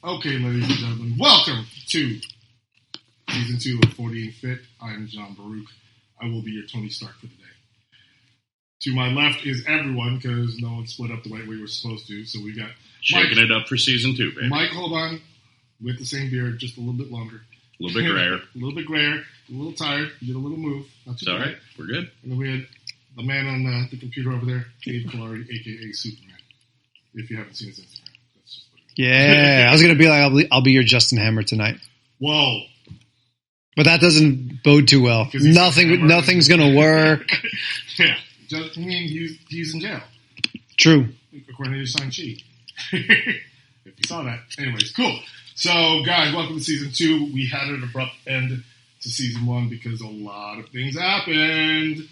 Okay, ladies and gentlemen, welcome to Season 2 of 40 and Fit. I'm John Baruch. I will be your Tony Stark for the day. To my left is everyone, because no one split up the right way we're supposed to. So we got Shaking it up for Season 2, baby. Mike, hold on, with the same beard, just a little bit longer. A little bit grayer. A little bit grayer, a little tired, you did a little move. Not too It's all bad. right. We're good. And then we had the man on the computer over there, Dave Kalari, a.k.a. Superman. If you haven't seen his Instagram. That's just what it is. Yeah, I was gonna be like, I'll be your Justin Hammer tonight, Whoa. but that doesn't bode too well. 'Cause he's Nothing's gonna work. Yeah. I mean, he's in jail. True. According to Shang-Chi. If you saw that. Anyways, cool. So, guys, welcome to Season 2. We had an abrupt end to Season 1 because a lot of things happened,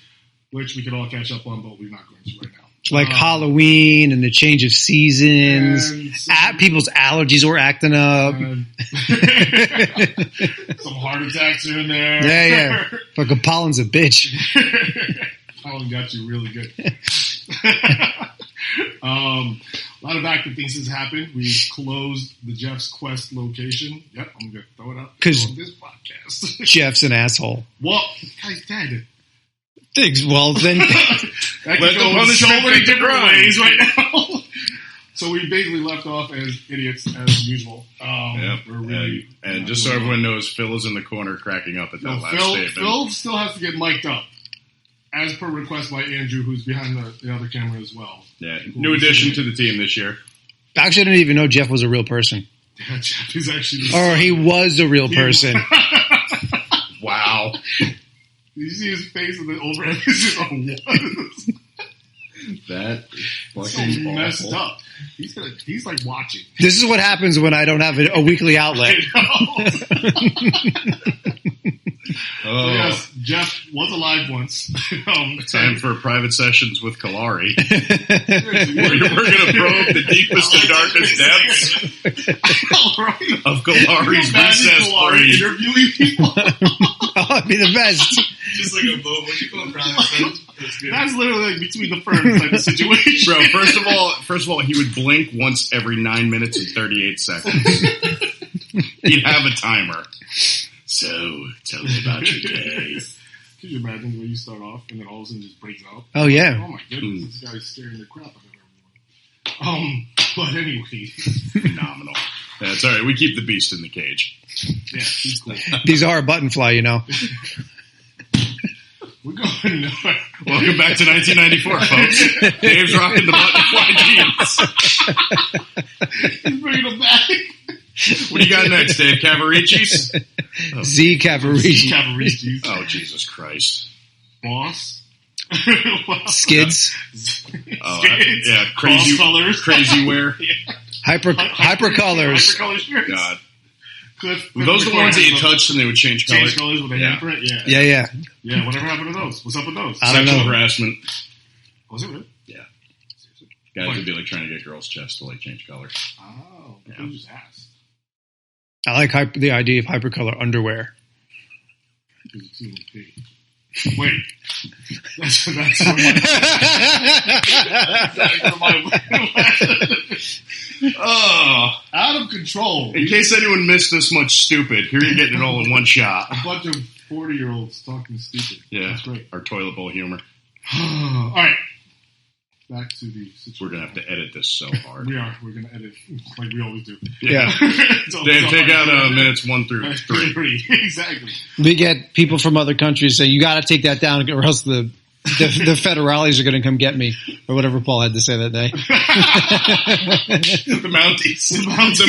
which we could all catch up on, but we're not going to right now. Like Halloween and the change of seasons. People's allergies were acting up. Some heart attacks here and there. Yeah. Fucking pollen's a bitch. Pollen got you really good. A lot of active things has happened. We closed the Jeff's Quest location. Yep, I'm going to throw it up 'Cause on this podcast. Jeff's an asshole. Well, guy's dead. Thanks. Well, then. That could go in so many different ways right now. So we basically left off as idiots as usual. Yep. We're really and just so everyone knows, Phil is in the corner cracking up at that last statement. Phil still has to get mic'd up, as per request by Andrew, who's behind the other camera as well. Yeah, new addition to the team this year. Actually, I didn't even know Jeff was a real person. Yeah, Jeff is actually... Or he was a real person. Wow. Did you see his face in the overemphasis on what? That is So fucking messed awful. up. He's like watching. This is what happens when I don't have a weekly outlet. Oh, Yes, Jeff was alive once. time for private sessions with Kalari. We're going to probe the deepest and darkest depths of Kalari's recess brain. Interviewing people. Oh, it'd be the best. Just like a boat. What do you call private friends? That's good. That's literally like between the ferns type of situation. Bro, first of all, he would blink once every 9 minutes and 38 seconds. He'd have a timer. So, tell me about your day. Could you imagine the way you start off and then all of a sudden just breaks out? Oh, yeah. Oh my goodness, this guy's scaring the crap out of everyone. But anyway. Phenomenal. That's all right. We keep the beast in the cage. Yeah, he's cool. These are a button fly, you know. We're going nowhere. Welcome back to 1994, folks. Dave's rocking the butterfly jeans. He's bringing them back. What do you got next, Dave? Cavaricis? Z Cavaricci. Cavaricci. Oh, Jesus Christ. Boss. Skids. Oh, Skids. yeah, Cross colors. crazy wear. Hypercolors. Hypercolor shirts. God. Cliff, Were those the ones that you touched and they would change color? Change colors with a Yeah. handprint? Yeah. Yeah. Yeah, whatever happened to those? What's up with those? I don't Sexual know. harassment. Was it really? Yeah. Guys would be like trying to get girls' chests to like change color. Oh, Yeah. who just asked? I like the idea of hypercolor underwear. Because it's too big. Wait. That's Oh, out of control. in case anyone missed this much stupid, here you're getting it all in one shot. A bunch of 40-year-olds talking stupid. Yeah, That's great. our toilet bowl humor. All right. Back to the situation. We're gonna have to edit this so hard. We are. We're going to edit like we always do. Yeah. Dave, take out minutes 1 through 3. Exactly. We get people from other countries saying, you got to take that down or else the federales are going to come get me. Or whatever Paul had to say that day. The Mounties. The Mounties are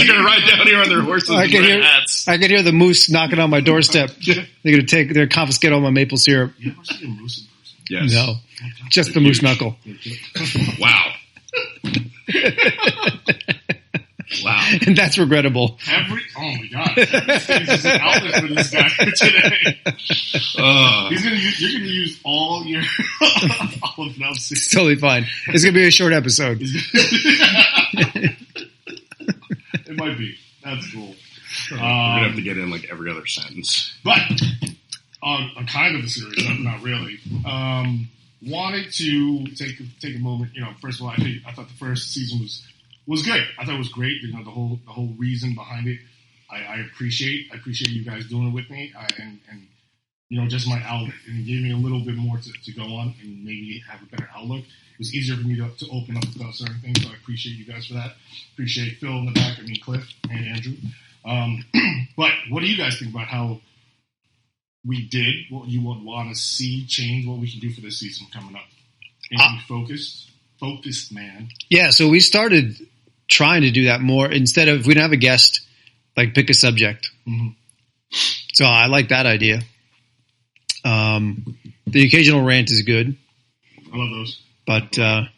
going to ride down here on their horses I and can red hear- hats. I could hear the moose knocking on my doorstep. They're going to confiscate all my maple syrup. You ever see a moose in person? Yes. No. Just the moose knuckle. Wow. Wow. And that's regrettable. Oh my god. There's an outlet for this guy today. You're gonna use all your all of them. It's totally fine. It's going to be a short episode. It might be. That's cool. We're going to have to get in like every other sentence. But on a kind of a serious note, not really. Wanted to take a moment. You know, first of all, I thought the first season was was good. I thought it was great. You know, the whole reason behind it. I appreciate you guys doing it with me, and you know, just my outlet, and it gave me a little bit more to go on and maybe have a better outlook. It was easier for me to open up about certain things, so I appreciate you guys for that. Appreciate Phil in the back, Cliff and Andrew. But what do you guys think about how we did, what you would want to see change, what we can do for this season coming up? Anything focused, man. Yeah, so we started trying to do that more. Instead of, if we don't have a guest, like pick a subject. Mm-hmm. So I like that idea. The occasional rant is good. I love those. But I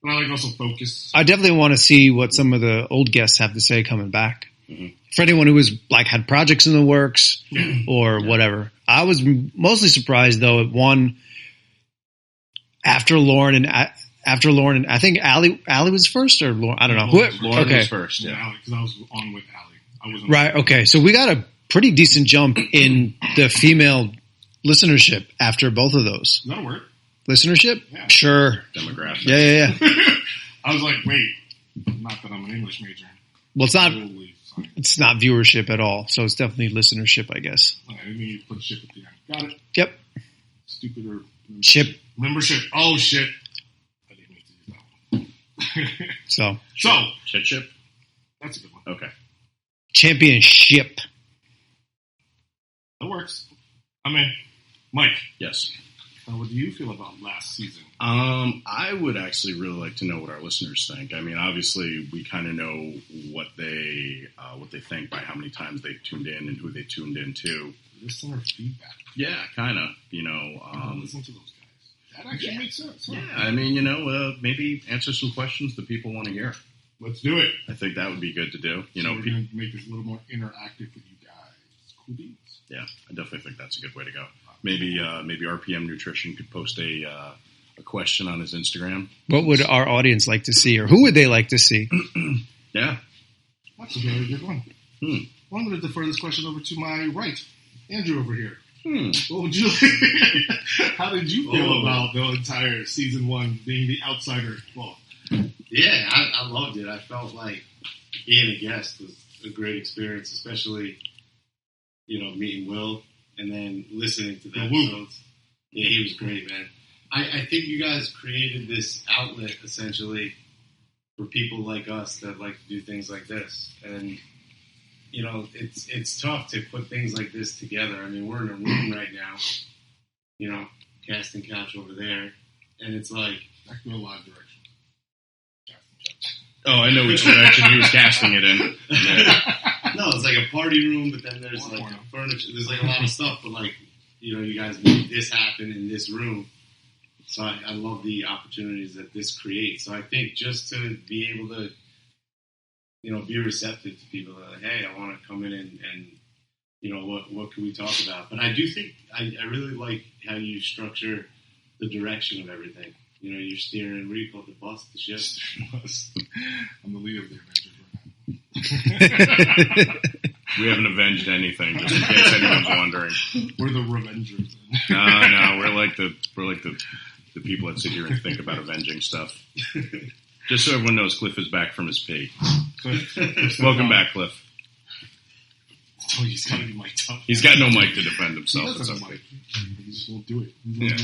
like also focus. I definitely want to see what some of the old guests have to say coming back. Mm-hmm. For anyone who was like had projects in the works or whatever. I was mostly surprised though at one after Lauren and I think Allie was first or Lauren. I don't know. Lauren was first. Yeah, because I was on with Allie. I wasn't right. Okay, so we got a pretty decent jump in the female listenership after both of those. That'll work. Listenership? Yeah. Sure. Demographic. Yeah. I was like, wait, not that I'm an English major. Well, it's not viewership at all, so it's definitely listenership, I guess. I didn't mean you put ship at the end. Got it. Yep. Stupid or ship. Membership. Oh shit. I didn't mean to do that one. So Chip. That's a good one. Okay. Championship. That works. I mean, Mike. Yes. What do you feel about last season? I would actually really like to know what our listeners think. I mean, obviously, we kind of know what they think by how many times they've tuned in and who they tuned in to. Listener feedback. Yeah, kind of. You know, listen to those guys. That actually makes sense. Huh? Yeah, I mean, you know, maybe answer some questions that people want to hear. Let's do it. I think that would be good to do. You know, we're going to make this a little more interactive with you guys. Cool beans. Yeah, I definitely think that's a good way to go. Maybe RPM Nutrition could post a question on his Instagram. What would our audience like to see, or who would they like to see? Yeah, that's a very good one. Well, I'm going to defer this question over to my right, Andrew over here. What would you? How did you feel about the entire season one being the outsider? Well, yeah, I loved it. I felt like being a guest was a great experience, especially meeting Will. And then listening to the episodes. Yeah, he was great, man. I think you guys created this outlet, essentially, for people like us that like to do things like this. And, it's tough to put things like this together. I mean, we're in a room right now, casting couch over there. And it's like... That could go a lot of directions. Oh, I know which direction he was casting it in. Yeah. No, it's like a party room, but then there's like furniture. There's like a lot of stuff, but like, you guys made this happen in this room. So I love the opportunities that this creates. So I think just to be able to, be receptive to people that are like, hey, I want to come in and what can we talk about? But I do think I really like how you structure the direction of everything. You're steering, what do you call it, the bus, the ship? I'm the leader of the Avengers. We haven't avenged anything, just in case anyone's wondering. We're the Revengers. No, we're like the people that sit here and think about avenging stuff. Just so everyone knows, Cliff is back from his pee. Welcome back, Cliff. Oh, he's got to be mic'd up. He's got no mic to defend himself. He doesn't have a mic. He just won't do it. Yeah.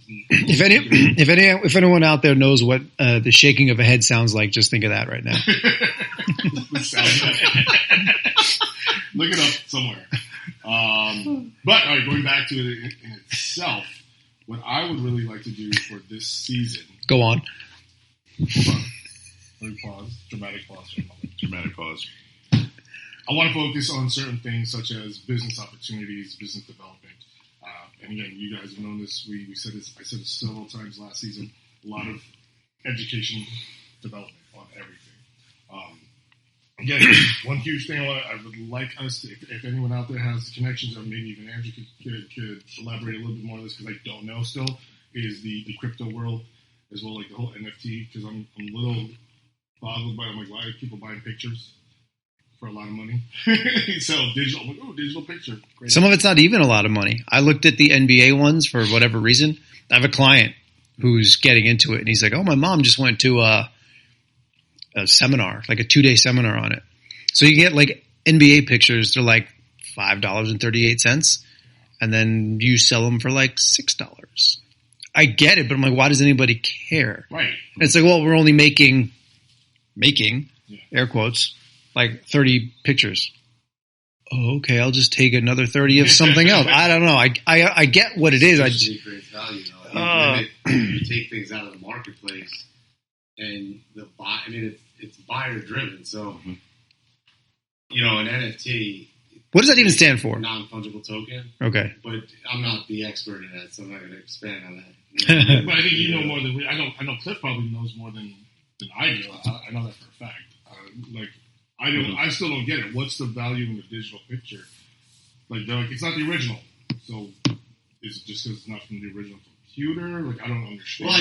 If anyone out there knows what the shaking of a head sounds like, just think of that right now. Look it up somewhere. But all right, going back to it in itself, what I would really like to do for this season. Go on. Hold on. Let me pause. Dramatic pause for a moment. Dramatic pause. I want to focus on certain things such as business opportunities, business development. And again, you guys have known this. We said this. I said it several times last season. A lot of education development on everything. Again, one huge thing I would like us to, if anyone out there has connections, or maybe even Andrew could elaborate a little bit more on this because I don't know still, is the crypto world as well, like the whole NFT. Because I'm a little boggled by it. I'm like, why are people buying pictures for a lot of money? So digital, I'm like, oh, digital picture. Great. Some of it's not even a lot of money. I looked at the NBA ones for whatever reason. I have a client who's getting into it, and he's like, oh, my mom just went to a seminar, like a 2-day seminar on it. So you get like NBA pictures. They're like $5.38, and then you sell them for like $6. I get it, but I'm like, why does anybody care? Right. And it's like, well, we're only making air quotes, like 30 pictures. Oh, okay, I'll just take another 30 of something else. I don't know. I get what it is. I just creates value. You take things out of the marketplace, and it's buyer driven. So, an NFT. What does that even stand for? Non-fungible token. Okay. But I'm not the expert in that, so I'm not going to expand on that. But I think you know more than I know Cliff probably knows more than I do. I know that for a fact. I still don't get it. What's the value in the digital picture? Like, they're like, it's not the original. So is it just because it's not from the original computer? Like, I don't understand. Well,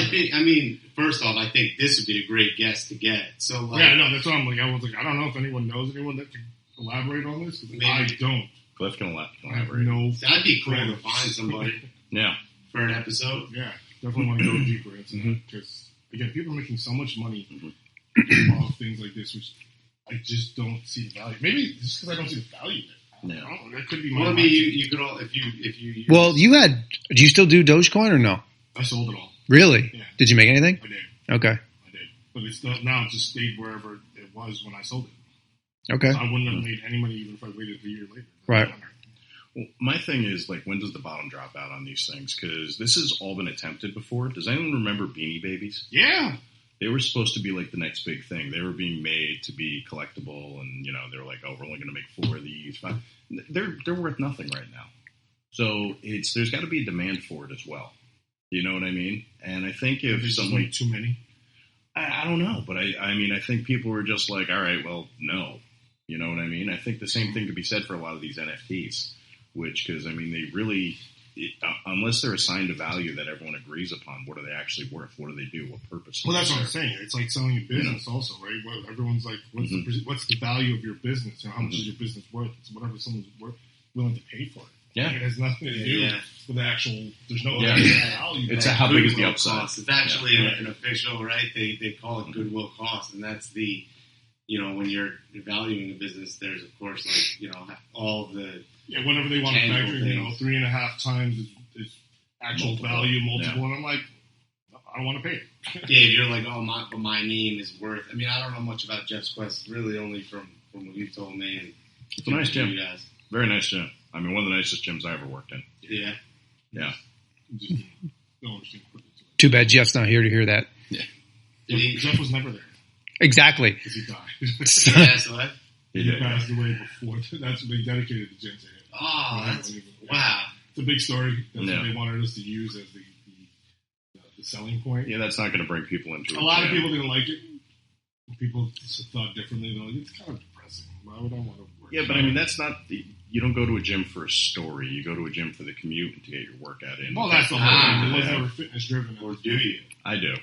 first off, I think this would be a great guest to get. So, like, yeah, no, that's what I'm like. I was like, I don't know if anyone knows anyone that can elaborate on this. Because I don't. Cliff can I have elaborate. no. That'd be cool to find somebody. Yeah. For an episode. Yeah, definitely want to go deeper into that because again, people are making so much money off things like this, which I just don't see the value. Maybe just because I don't see the value in it. Yeah. I don't know. That could be my. Well, you could all if you. Well, do you still do Dogecoin or no? I sold it all. Really? Yeah. Did you make anything? I did. Okay. I did, but it's not, now it just stayed wherever it was when I sold it. Okay. So I wouldn't have made any money even if I waited a year later. Right. Well, my thing is, like, when does the bottom drop out on these things? Because this has all been attempted before. Does anyone remember Beanie Babies? Yeah. They were supposed to be, like, the next big thing. They were being made to be collectible, and, they were like, oh, we're only going to make 4 of these. 5. They're worth nothing right now. So there's got to be a demand for it as well. You know what I mean? And I think if there's someone... way too many. I don't know, but I think people were just like, all right, well, no. You know what I mean? I think the same thing could be said for a lot of these NFTs. Because, they really, unless they're assigned a value that everyone agrees upon, what are they actually worth? What do they do? What purpose? Well, that's what I'm saying. It's like selling a business also, right? Well, everyone's like, what's the value of your business? How much is your business worth? It's whatever someone's willing to pay for it. Yeah. It has nothing to do with the actual, there's no value. It's how big is the upside? Cost. It's actually an official, right? They call it goodwill cost, and that's the, when you're valuing a business, there's, of course, like, all the... Yeah, whatever they want to factor, 3.5 times is actual value multiple, and I'm like, I don't want to pay it. Yeah, you're like, but my name is worth. I don't know much about Jeff's Quest, really only from what you told me. And it's a nice gym. Very nice gym. One of the nicest gyms I ever worked in. Yeah. Yeah. Too bad Jeff's not here to hear that. Yeah. Jeff was never there. Exactly. Because he died. Yeah, so what? He passed away before. That's what they dedicated the gym to him. Oh, wow. It's a big story. That's what they wanted us to use as the selling point. Yeah, that's not going to bring people into it. A lot of people didn't like it. People thought differently. They're like, it's kind of depressing. Why would I want to work? Yeah, but that's not you don't go to a gym for a story. You go to a gym for the commute and to get your workout in. Well, that's the whole thing. It was never fitness driven. Or do you? I do.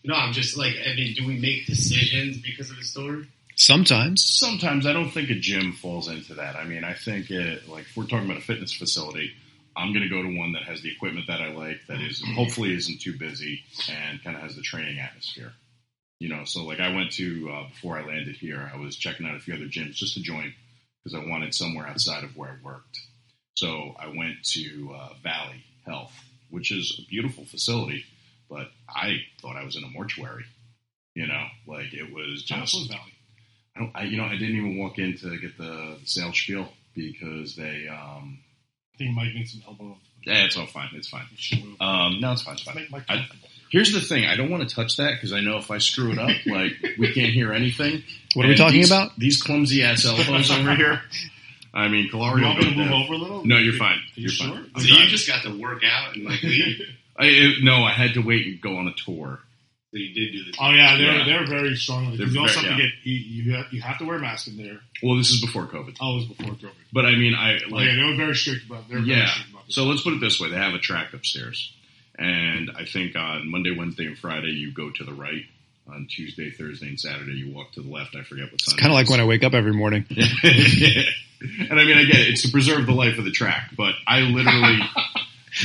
No, I'm just like, do we make decisions because of the story? Sometimes. I don't think a gym falls into that. I think if we're talking about a fitness facility, I'm going to go to one that has the equipment that I like, that is hopefully isn't too busy, and kind of has the training atmosphere. So like I went to, before I landed here, I was checking out a few other gyms just to join because I wanted somewhere outside of where I worked. So I went to Valley Health, which is a beautiful facility, but I thought I was in a mortuary. It was just... Valley. I didn't even walk in to get the sales spiel because they... I think Mike needs some elbow. Yeah, it's all fine. It's fine. No, it's fine. It's fine. Here's the thing. I don't want to touch that because I know if I screw it up, we can't hear anything. What are we talking about? These clumsy-ass elbows over here. Kalario... You want me to move over a little? No, you're fine. You're sure? Fine. So you just got to work out and leave? No, I had to wait and go on a tour. So you did do the tour. Oh, yeah, they're very strong. You also have to yeah. you have to wear a mask in there. Well, this is before COVID. Oh, it was before COVID. But they were very strict about it. Yeah. So let's put it this way. They have a track upstairs. And I think on Monday, Wednesday, and Friday, you go to the right. On Tuesday, Thursday, and Saturday, you walk to the left. I forget what Sunday. It's kind of like when I wake up every morning. And I get it. It's to preserve the life of the track. But I literally,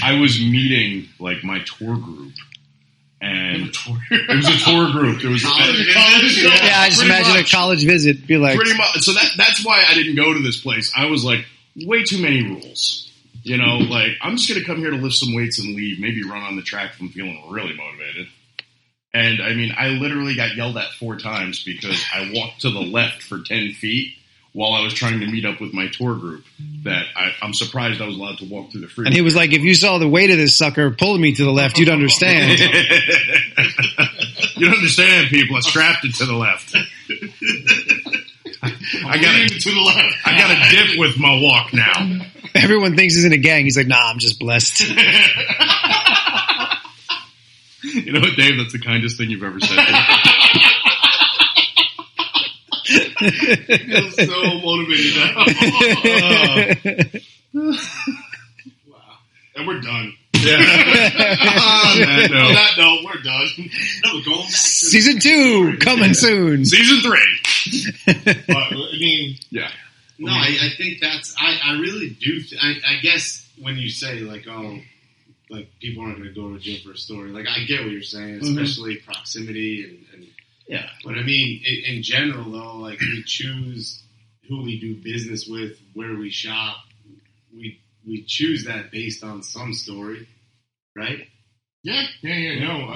I was meeting my tour group. And It was a tour group. There was college. Yeah, I just Pretty imagine much. a college visit. Be like, pretty much. So that's why I didn't go to this place. I was like, way too many rules. You know, like, I'm just going to come here to lift some weights and leave, maybe run on the track if I'm feeling really motivated. And, I mean, I literally got yelled at 4 times because I walked to the left for 10 feet while I was trying to meet up with my tour group. That I'm surprised I was allowed to walk through the freeway. and he was like, if you saw the weight of this sucker pulling me to the left, you'd understand. You don't understand, people. I strapped it to the left. I got Lean to the left. I got a dip with my walk now. Everyone thinks he's in a gang. He's like, nah, I'm just blessed. You know what, Dave? That's the kindest thing you've ever said to me. I feel so motivated now. Wow. And we're done. Yeah. On that On note. that note, we're done. No, we're going back to Season 2 coming soon. Season 3. But, I mean, Yeah. No, I think that's. I really do. I guess when you say like, oh, like people aren't going to go to the gym for a story. Like I get what you're saying, especially proximity and Yeah. But I mean, in general though, like we choose who we do business with, where we shop. We choose that based on some story, right? yeah. No,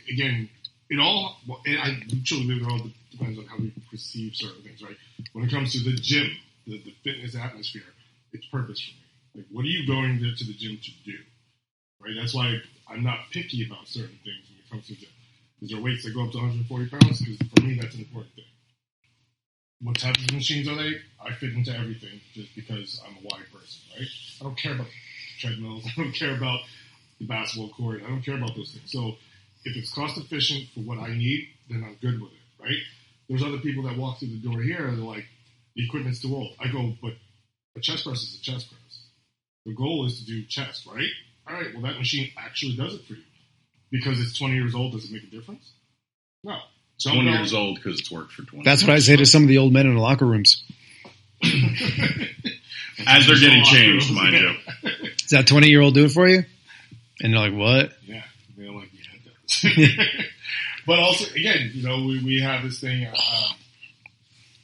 again, I truly believe it all depends on how we perceive certain things, right? When it comes to the gym, the fitness atmosphere, it's purpose for me. Like, what are you going there to the gym to do? Right? That's why I'm not picky about certain things when it comes to the gym. Is there weights that go up to 140 pounds? Because for me, that's an important thing. What type of machines are they? I fit into everything just because I'm a wide person, right? I don't care about treadmills. I don't care about the basketball court. I don't care about those things. So if it's cost efficient for what I need, then I'm good with it, right? There's other people that walk through the door here and they're like, the equipment's too old. I go, but a chest press is a chest press. The goal is to do chest, right? All right, well, that machine actually does it for you. Because it's 20 years old, does it make a difference? No. It's 20 years old because it's worked for 20 That's what I say to some of the old men in the locker rooms. As they're getting changed, mind you. Does that 20-year-old do it for you? And they're like, what? Yeah. They're like, yeah, it does. But also, again, you know, we have this thing,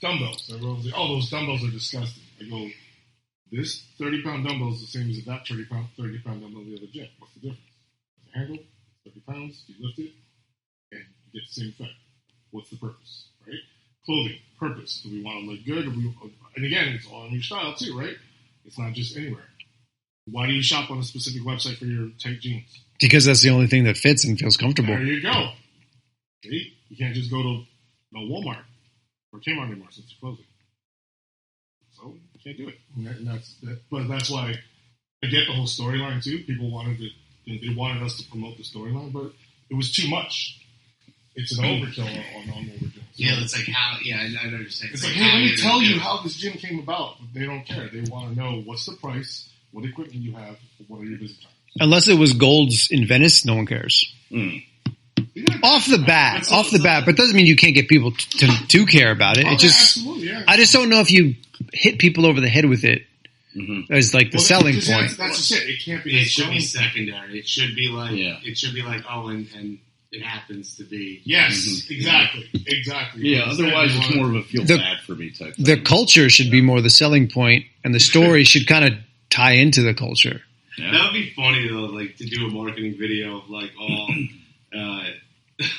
dumbbells. Everyone's like, oh, those dumbbells are disgusting. I go, this 30-pound dumbbell is the same as that 30-pound dumbbell in the other gym. What's the difference? The handle, 30 pounds, you lift it, and you get the same effect. What's the purpose, right? Clothing, purpose. Do we want to look good? And again, it's all in your style too, right? It's not just anywhere. Why do you shop on a specific website for your tight jeans? Because that's the only thing that fits and feels comfortable. There you go. See? You can't just go to Walmart or Kmart anymore since it's closing. So you can't do it. But that's why I get the whole storyline too. People they wanted us to promote the storyline, but it was too much. It's an overkill on what we're doing. So Yeah, it's like how. Yeah, I know what you're saying. it's like, hey, let me tell you how this gym came about. But they don't care. They want to know what's the price, what equipment you have, what are your visit times. Unless it was Gold's in Venice, no one cares. Mm. Off the bat, but doesn't mean you can't get people to care about it. Oh, It just, absolutely, yeah. I just don't know if you hit people over the head with it as like the selling because point. That's just it. It can't be. It should be selling- secondary. It should be like. Yeah. It should be like and it happens to be. Yes, exactly. Yeah, otherwise it's more of a feel bad for me type thing. The culture should be more the selling point, and the story should kind of tie into the culture. Yeah. That would be funny though, like to do a marketing video of like all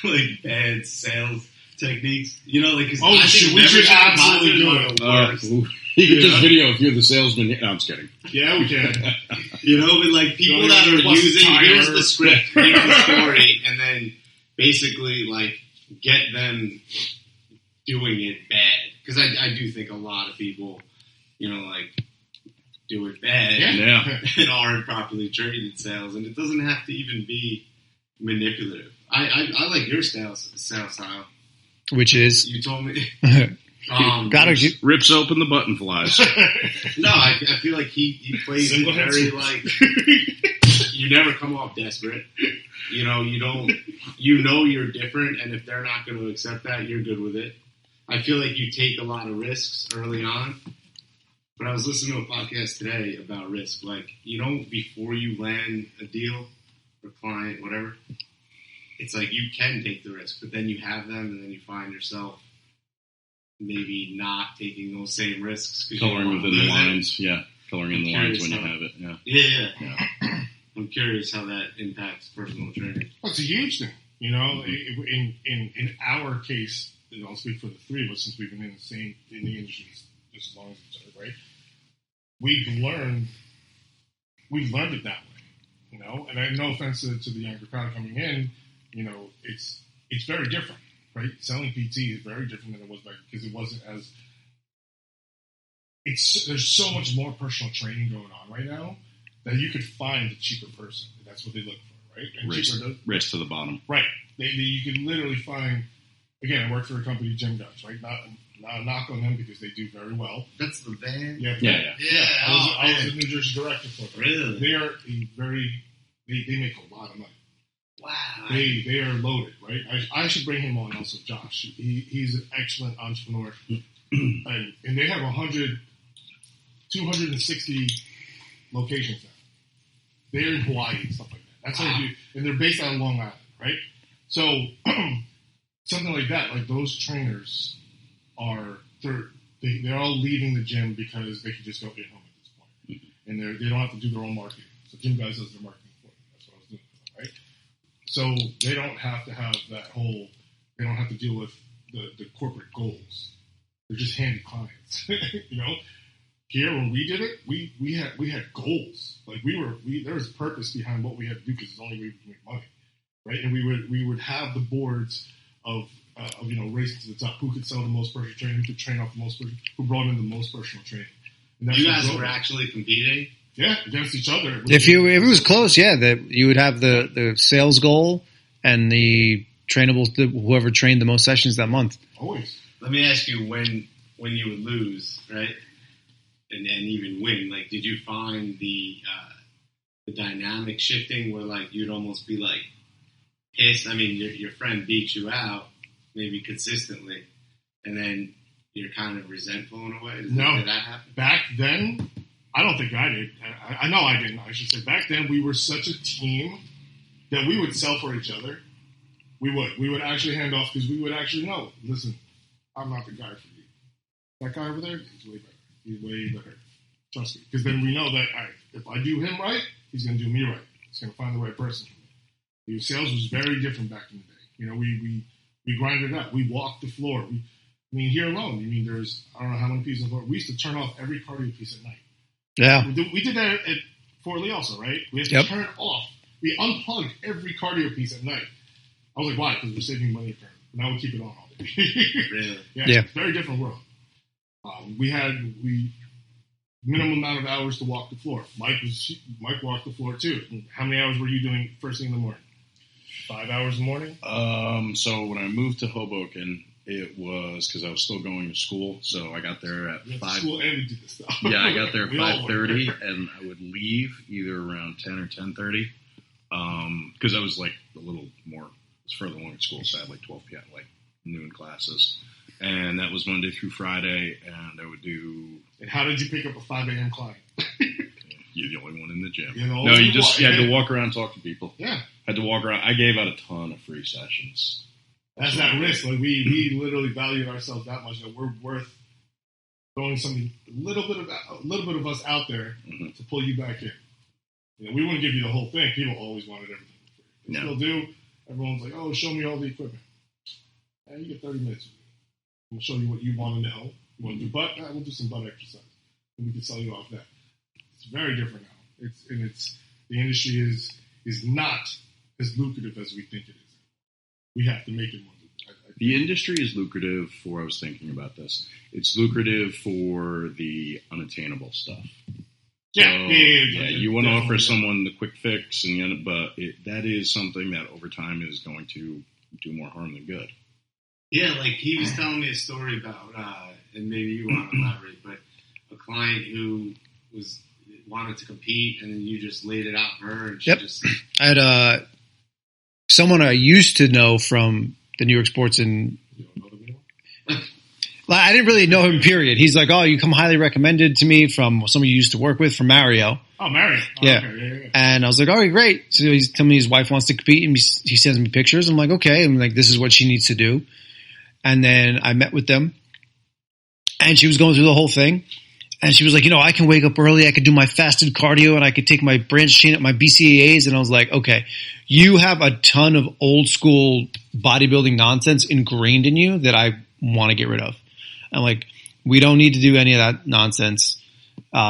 like bad sales techniques. You know, like 'cause Oh, I think we should membership absolutely do deposits it. are the worst. You could just video if you're the salesman. No, I'm just kidding. Yeah, we can. You know, but like people No, that are what's using the here's timer? the script, here's the story, and then basically like get them doing it bad. Because I do think a lot of people, you know, like do it bad Yeah. and aren't properly trained in sales, and it doesn't have to even be manipulative. I like your sales style. Which is You told me. gotta get, Rips open the button flies. No, I feel like he plays it Single very hands. like you never come off desperate. You know, you're different, and if they're not going to accept that, you're good with it. I feel like you take a lot of risks early on. But I was listening to a podcast today about risk. Like, before you land a deal or client, whatever, it's like you can take the risk, but then you have them, and then you find yourself maybe not taking those same risks. Coloring within the lines, coloring in the lines when you have it, yeah. I'm curious how that impacts personal training. Well, it's a huge thing, you know. In our case, I'll speak for the three of us since we've been in the industry as long as each other, right? We've learned it that way, you know. And I no offense to the younger crowd coming in, you know, it's very different, right? Selling PT is very different than it was back because it wasn't as. There's so much more personal training going on right now that you could find a cheaper person. That's what they look for, right? And race to the bottom. Right. You can literally find, again, I work for a company, Gym Guys, right? Not a knock on them because they do very well. That's the band? Yeah. I was the New Jersey director for them. Really? They are they make a lot of money. Wow. They are loaded, right? I should bring him on also, Josh. He's an excellent entrepreneur. And they have 260 locations now. They're in Hawaii and stuff like that. That's how they do, and they're based out of Long Island, right? So something like that, like those trainers they're all leaving the gym because they can just go get home at this point, and they don't have to do their own marketing. So Gym Guys does their marketing for them. That's what I was doing for them, right? So they don't have to have that whole. They don't have to deal with the corporate goals. They're just handy clients, you know. Here, when we did it, we had goals. Like there was purpose behind what we had to do because it's the only way we could make money, right? And we would have the boards of you know, racing to the top. Who could sell the most personal training? Who could train off the most person? Who brought in the most personal training? And that's you guys were actually competing, against each other. If it was close, that you would have the sales goal and the trainable whoever trained the most sessions that month. Always. Let me ask you when you would lose, right? And even win, like, did you find the dynamic shifting where, like, you'd almost be, like, pissed? I mean, your friend beats you out, maybe consistently, and then you're kind of resentful in a way? Did that happen? Back then, I don't think I did. I know I didn't, I should say. Back then, we were such a team that we would sell for each other. We would actually hand off because we would actually know, listen, I'm not the guy for you. That guy over there, he's way better. He's way better. Trust me. Because then we know that if I do him right, he's going to do me right. He's going to find the right person for me. Sales was very different back in the day. You know, we grinded it out. We walked the floor. Here alone, there's, I don't know how many pieces on the floor. We used to turn off every cardio piece at night. Yeah. We did that at Fort Lee also, right? We had to turn it off. We unplugged every cardio piece at night. I was like, why? Because we're saving money apparently. Now we keep it on all day. Really? Yeah. It's a very different world. We minimum amount of hours to walk the floor. Mike walked the floor too. How many hours were you doing first thing in the morning? 5 hours in the morning? So when I moved to Hoboken, it was because I was still going to school. So I got there at 5. School and we did this stuff. Yeah, I got there at 5:30, and I would leave either around 10 or 10:30 because I was like a little more. It was further along at school, so I had like 12 p.m. like noon classes. And that was Monday through Friday, and I would do... And how did you pick up a 5 a.m. client? You're the only one in the gym. You had to walk around and talk to people. Yeah. Had to walk around. I gave out a ton of free sessions. That's that risk. Like we literally valued ourselves that much that we're worth throwing something, a little bit of us out there to pull you back in. We wouldn't give you the whole thing. People always wanted everything for free. They still do. Everyone's like, oh, show me all the equipment. You get 30 minutes. I'm going to show you what you want to know. You want to do butt? We'll do some butt exercise. And we can sell you off that. It's very different now. The industry is not as lucrative as we think it is. We have to make it more lucrative. The industry is lucrative for, I was thinking about this, it's lucrative for the unattainable stuff. You want to offer someone the quick fix, but that is something that over time is going to do more harm than good. Yeah, like he was telling me a story about, and maybe you want to elaborate, but a client who wanted to compete, and then you just laid it out for her, and she just... I had someone I used to know from the New York sports and... You don't know them anymore? I didn't really know him, period. He's like, oh, you come highly recommended to me from someone you used to work with, from Mario. Oh, married. Oh, Yeah. Okay, yeah. And I was like, all right, great. So he's telling me his wife wants to compete, and he sends me pictures. I'm like, okay. I'm like, this is what she needs to do. And then I met with them, and she was going through the whole thing. And she was like, I can wake up early. I could do my fasted cardio, and I could take my branch chain at my BCAAs. And I was like, okay, you have a ton of old school bodybuilding nonsense ingrained in you that I want to get rid of. I'm like, we don't need to do any of that nonsense.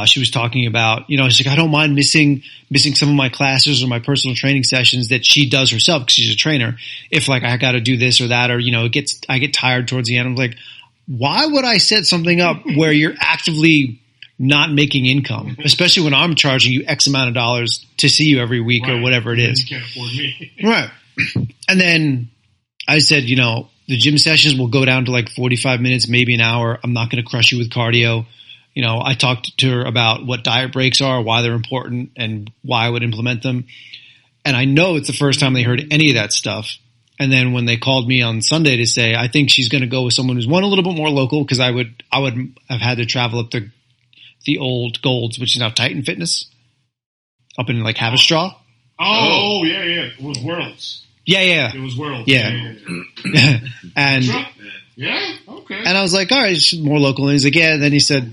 She was talking about, she's like, I don't mind missing some of my classes or my personal training sessions that she does herself because she's a trainer. If like I got to do this or that, or, I get tired towards the end. I'm like, why would I set something up where you're actively not making income, especially when I'm charging you X amount of dollars to see you every week or whatever it is. You can't afford me. Right. And then I said, the gym sessions will go down to like 45 minutes, maybe an hour. I'm not going to crush you with cardio. I talked to her about what diet breaks are, why they're important, and why I would implement them. And I know it's the first time they heard any of that stuff. And then when they called me on Sunday to say, I think she's going to go with someone who's a little bit more local, because I would have had to travel up to the old Golds, which is now Titan Fitness, up in like Haverstraw. Oh, yeah. It was Worlds. Yeah. It was Worlds. Yeah. And yeah, okay. And I was like, all right, she's more local. And he's like, yeah. And then he said,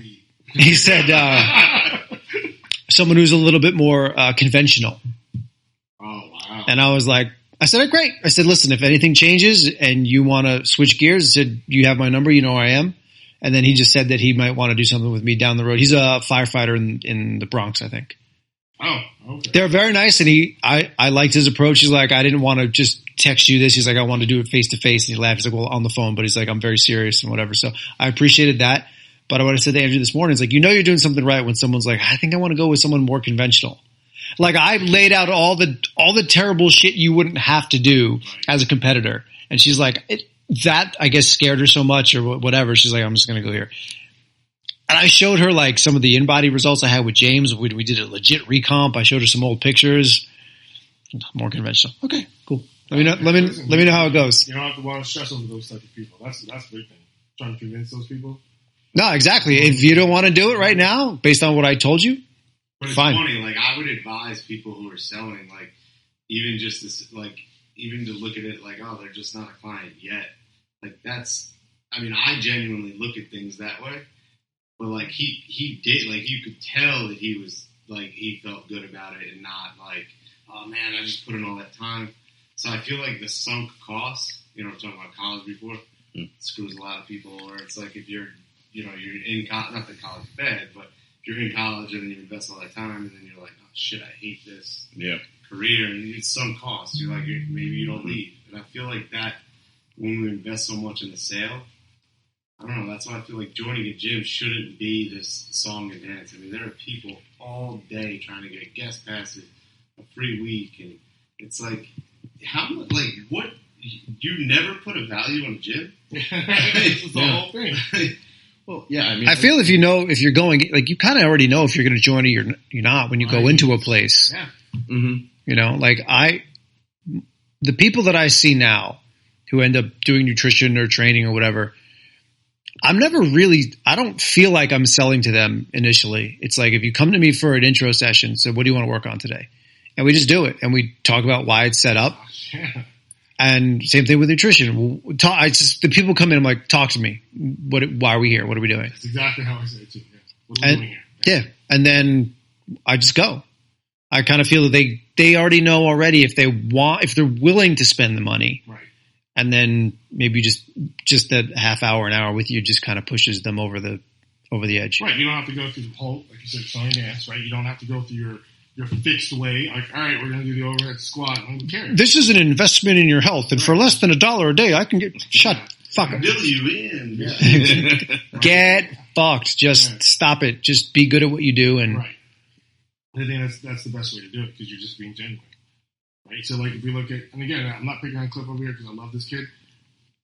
someone who's a little bit more conventional. Oh, wow. And I was like, I said, great. I said, listen, if anything changes and you want to switch gears, I said, you have my number, you know where I am. And then he just said that he might want to do something with me down the road. He's a firefighter in the Bronx, I think. Oh, okay. They're very nice, and I liked his approach. He's like, I didn't want to just text you this. He's like, I want to do it face to face. And he laughed. He's like, well, on the phone, but he's like, I'm very serious and whatever. So I appreciated that. But what I said to Andrew this morning is like, you're doing something right when someone's like, I think I want to go with someone more conventional. Like I laid out all the terrible shit you wouldn't have to do as a competitor. And she's like, that I guess scared her so much or whatever. She's like, I'm just going to go here. And I showed her like some of the in-body results I had with James. We did a legit recomp. I showed her some old pictures. More conventional. Okay, cool. Let me know how it goes. You don't have to want to stress over those type of people. That's the big thing. Trying to convince those people. No, exactly. If you don't want to do it right now, based on what I told you, but it's fine. Funny. Like I would advise people who are selling, like even just this, like even to look at it like, oh, they're just not a client yet. Like that's. I mean, I genuinely look at things that way. But like he did, like you could tell that he was like he felt good about it and not like, oh man, I just put in all that time. So I feel like the sunk cost, we're talking about college before, screws a lot of people. Or it's like if you're in college, not that college is bad, but if you're in college and you invest all that time and then you're like, oh shit, I hate this career, and it's sunk cost. You're like, maybe you don't leave. And I feel like that when we invest so much in the sale. I don't know. That's why I feel like joining a gym shouldn't be this song and dance. I mean, there are people all day trying to get guest passes, a free week, and it's like, how much? Like, what? You never put a value on a gym. It's the whole thing. Well, yeah. I mean, I feel if you're going, like you kind of already know if you're going to join or you're not when you go into a place. Yeah. Mm-hmm. Like the people that I see now who end up doing nutrition or training or whatever. I don't feel like I'm selling to them initially. It's like if you come to me for an intro session, so what do you want to work on today? And we just do it. And we talk about why it's set up. Yeah. And same thing with nutrition. The people come in, I'm like, talk to me. Why are we here? What are we doing? That's exactly how I say it too. Yeah. What are we doing here? Yeah. And then I just go. I kind of feel that they already know already if they're willing to spend the money. Right. And then maybe just that half hour, an hour with you just kind of pushes them over the edge. Right. You don't have to go through the whole, like you said, song and dance, right? You don't have to go through your fixed way. Like, all right, we're going to do the overhead squat. I don't care. This is an investment in your health. And for less than $1 a day, I can get fuck it. Bill you in. Yeah. Get fucked. Just stop it. Just be good at what you do. And right. I think that's the best way to do it because you're just being genuine. Right. So, like, if we look at, and again, I'm not picking on Cliff over here because I love this kid,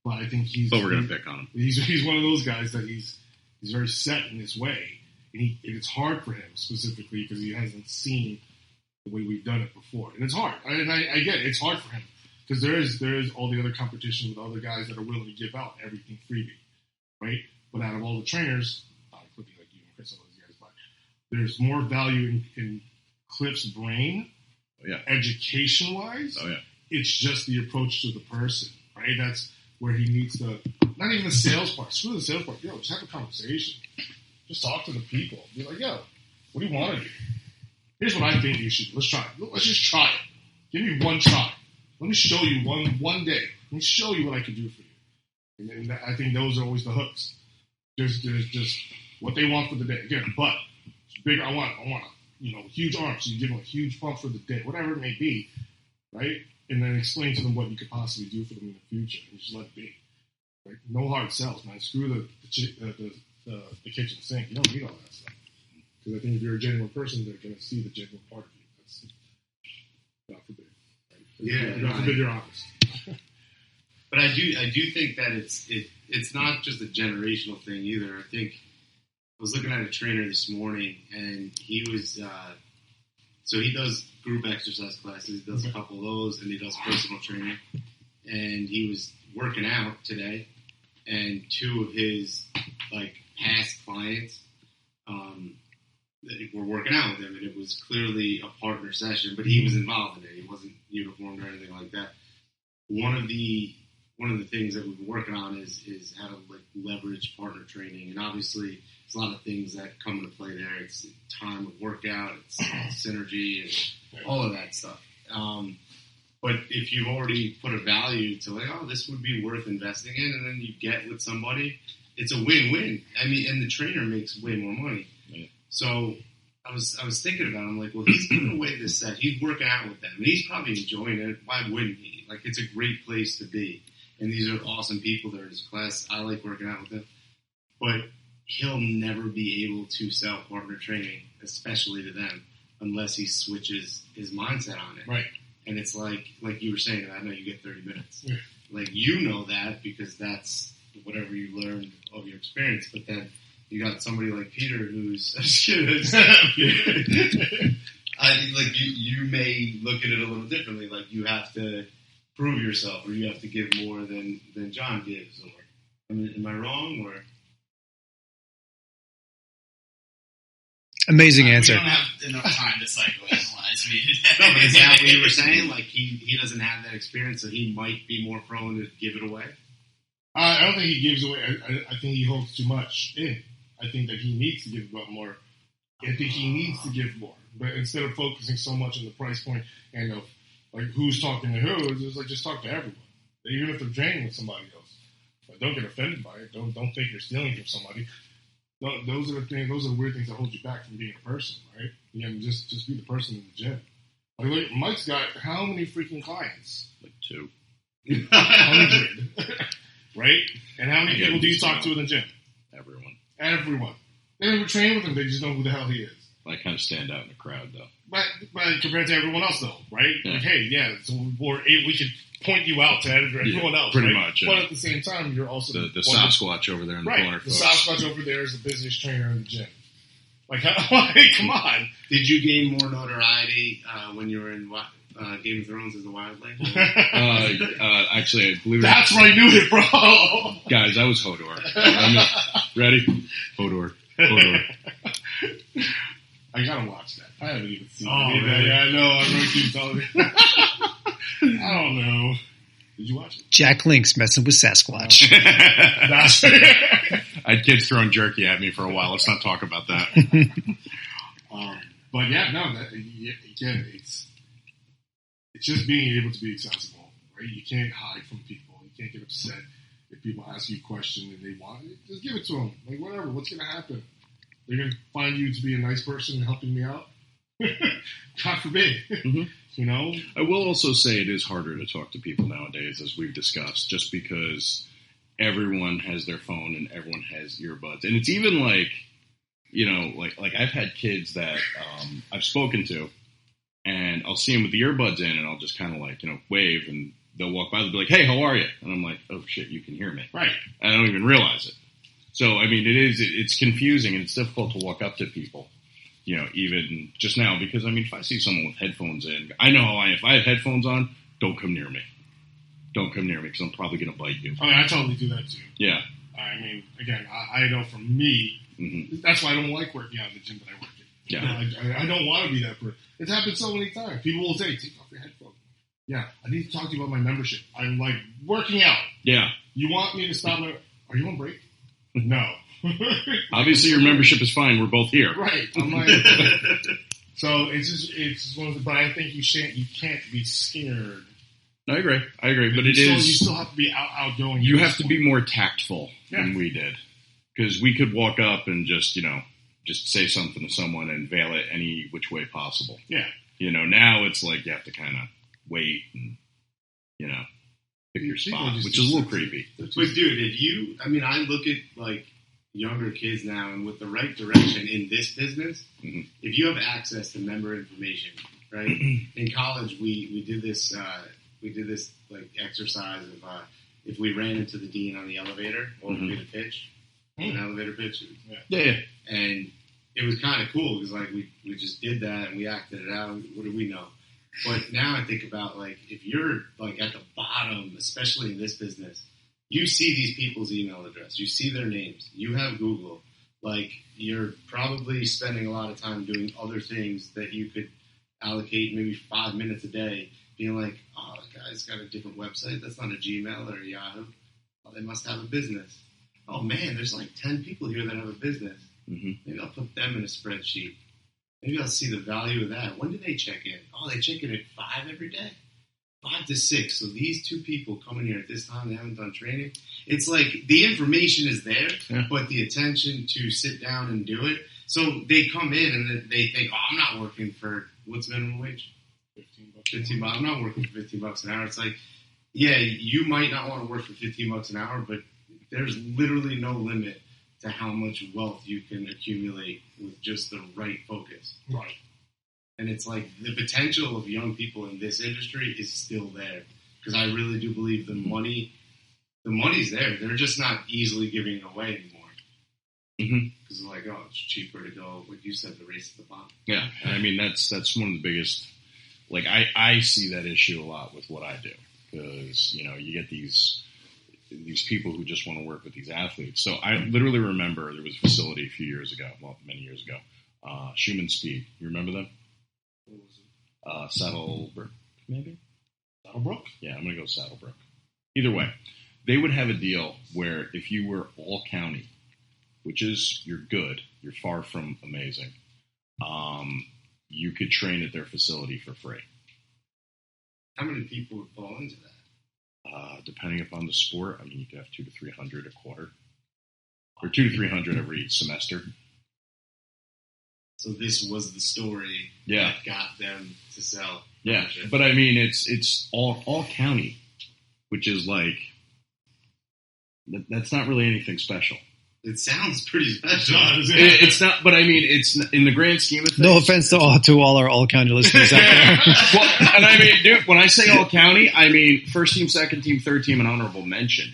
but I think But we're going to pick on him. He's one of those guys that he's very set in his way, and it's hard for him specifically because he hasn't seen the way we've done it before, and it's hard. And I get it. It's hard for him because there is all the other competition with other guys that are willing to give out everything freebie, right? But out of all the trainers, Cliffy, like you and Chris, all those guys, but there's more value in Cliff's brain, education-wise. Oh, yeah. It's just the approach to the person, right? That's where he needs to, not even the sales part. Screw the sales part. Yo, just have a conversation. Just talk to the people. Be like, yo, what do you want to do? Here's what I think you should do. Let's try it. Let's just try it. Give me one try. Let me show you one day. Let me show you what I can do for you. And I think those are always the hooks. There's just what they want for the day. Again, but big. I want huge arms. So you give them a huge pump for the day, whatever it may be, right? And then explain to them what you could possibly do for them in the future, and just let it be. Right? No hard sells, man. Screw the kitchen sink. You don't need all that stuff. Because I think if you're a genuine person, they're going to see the genuine part of you. That's God forbid. Right? Yeah, God forbid you're honest. But I do think that it's not just a generational thing either. I think I was looking at a trainer this morning, and he was so he does group exercise classes. He does a couple of those, and he does personal training. And he was working out today, and two of his past clients that were working out with him, and it was clearly a partner session, but he was involved in it. He wasn't uniformed or anything like that. One of the things that we've been working on is how to leverage partner training, and obviously there's a lot of things that come into play there. It's time of workout, it's synergy, and all of that stuff. But if you've already put a value to this would be worth investing in, and then you get with somebody, it's a win-win. I mean, and the trainer makes way more money. Yeah. So I was thinking about it. I'm like, well, he's giving away this set. He's working out with them, and he's probably enjoying it. Why wouldn't he? It's a great place to be. And these are awesome people that are in his class. I like working out with them. But he'll never be able to sell partner training, especially to them, unless he switches his mindset on it. Right. And it's like you were saying, I know you get 30 minutes. Yeah. You know that because that's whatever you learned of your experience. But then you got somebody like Peter who's you may look at it a little differently. You have to prove yourself, or you have to give more than John gives. Or am I wrong? Or amazing answer. We don't have enough time to psychoanalyze me. No, but is that what you were saying? He doesn't have that experience, so he might be more prone to give it away. I don't think he gives away. I think he holds too much in. I think that he needs to give up more. I think he needs to give more. But instead of focusing so much on the price point and of who's talking to who, it's just talk to everyone. Even if they're training with somebody else. But don't get offended by it. Don't think you're stealing from somebody. Those are the things. Those are the weird things that hold you back from being a person, right? Just be the person in the gym. Look, Mike's got how many freaking clients? 2. 100. Right? And how many people do you talk to in the gym? Everyone. They don't even train with him. They just know who the hell he is. I kind of stand out in the crowd, though. But compared to everyone else, though, right? Yeah. So we could point you out to everyone else, pretty right? much. Yeah. But at the same time, you're also the Sasquatch over there in the corner. The folks. Sasquatch over there is the busiest trainer in the gym. Come on. Did you gain more notoriety when you were in Game of Thrones as a wildling? Actually, I believe that's where I knew it, bro. Guys, I was Hodor. Ready? Hodor. I gotta watch that. I haven't even seen it. Really? Yeah, I know. I really keep telling me. I don't know. Did you watch it? Jack Link's messing with Sasquatch. I had kids throwing jerky at me for a while. Let's not talk about that. But yeah, no. Again, it's just being able to be accessible, right? You can't hide from people. You can't get upset if people ask you a question and they want it. Just give it to them. Whatever. What's going to happen? They're going to find you to be a nice person and helping me out. God forbid. Mm-hmm. I will also say it is harder to talk to people nowadays, as we've discussed, just because everyone has their phone and everyone has earbuds. And it's even like I've had kids that I've spoken to, and I'll see them with the earbuds in, and I'll just kind of wave, and they'll walk by, they'll be like, "Hey, how are you?" And I'm like, "Oh shit, you can hear me." Right. I don't even realize it. So, I mean, it's confusing, and it's difficult to walk up to people, even just now, because, if I see someone with headphones in, I know how if I have headphones on, don't come near me. Don't come near me, because I'm probably going to bite you. I totally do that, too. Yeah. Again, I know from me, that's why I don't like working out in the gym that I work Yeah. I don't want to be that person. It's happened so many times. People will say, take off your headphones. Yeah, I need to talk to you about my membership. I'm like working out. Yeah. You want me to stop my... Are you on break? No. Obviously, your membership is fine. We're both here. Right. I'm like... So it's just one of the... But I think you can't be scared. I agree. But you still have to be outgoing. You have to be more tactful than we did. Because we could walk up and just say something to someone and veil it any which way possible. Yeah. Now it's like you have to kind of wait and, pick your spot, which is a little creepy. But dude, I look at like younger kids now, and with the right direction in this business, if you have access to member information, right? In college, we did this like exercise of if we ran into the dean on the elevator, what would be the pitch? An elevator pitch. Yeah. And it was kind of cool because like we just did that and we acted it out. What do we know? But now I think about like if you're like at the bottom, especially in this business, you see these people's email address, you see their names, you have Google, like you're probably spending a lot of time doing other things that you could allocate maybe 5 minutes a day, being like, oh, that guy's got a different website. That's not a Gmail or a Yahoo. Oh, they must have a business. Oh man, there's like 10 people here that have a business. Maybe I'll put them in a spreadsheet. Maybe I'll see the value of that. When do they check in? Oh, they check in at 5 every day. 5 to 6. So these 2 people coming here at this time, they haven't done training. It's like the information is there, but the attention to sit down and do it. So they come in and they think, oh, I'm not working for, what's minimum wage? $15. I'm not working for $15 an hour. It's like, yeah, you might not want to work for $15 an hour, but there's literally no limit to how much wealth you can accumulate with just the right focus. Right. And it's like the potential of young people in this industry is still there. Because I really do believe the money's there. They're just not easily giving it away anymore. Because they're like, oh, it's cheaper to go, like you said, the race to the bottom. Yeah. And that's one of the biggest, like I see that issue a lot with what I do. Because, you get these people who just want to work with these athletes. So I literally remember there was a facility a few years ago, many years ago, Schumann Speed. You remember them? What was it? Saddlebrook, maybe? Saddlebrook? Yeah, I'm going to go Saddlebrook. Either way, they would have a deal where if you were all county, which is, you're good, you're far from amazing, you could train at their facility for free. How many people would fall into that? Depending upon the sport, you could have 200 to 300 a quarter, or 200 to 300 every semester. So this was the story that got them to sell. Yeah, but it's all county, which is like that's not really anything special. It sounds pretty special. It's not, but it's in the grand scheme of things. No offense to all our all county listeners out there. Well, and dude, when I say all county, first team, second team, third team, and honorable mention.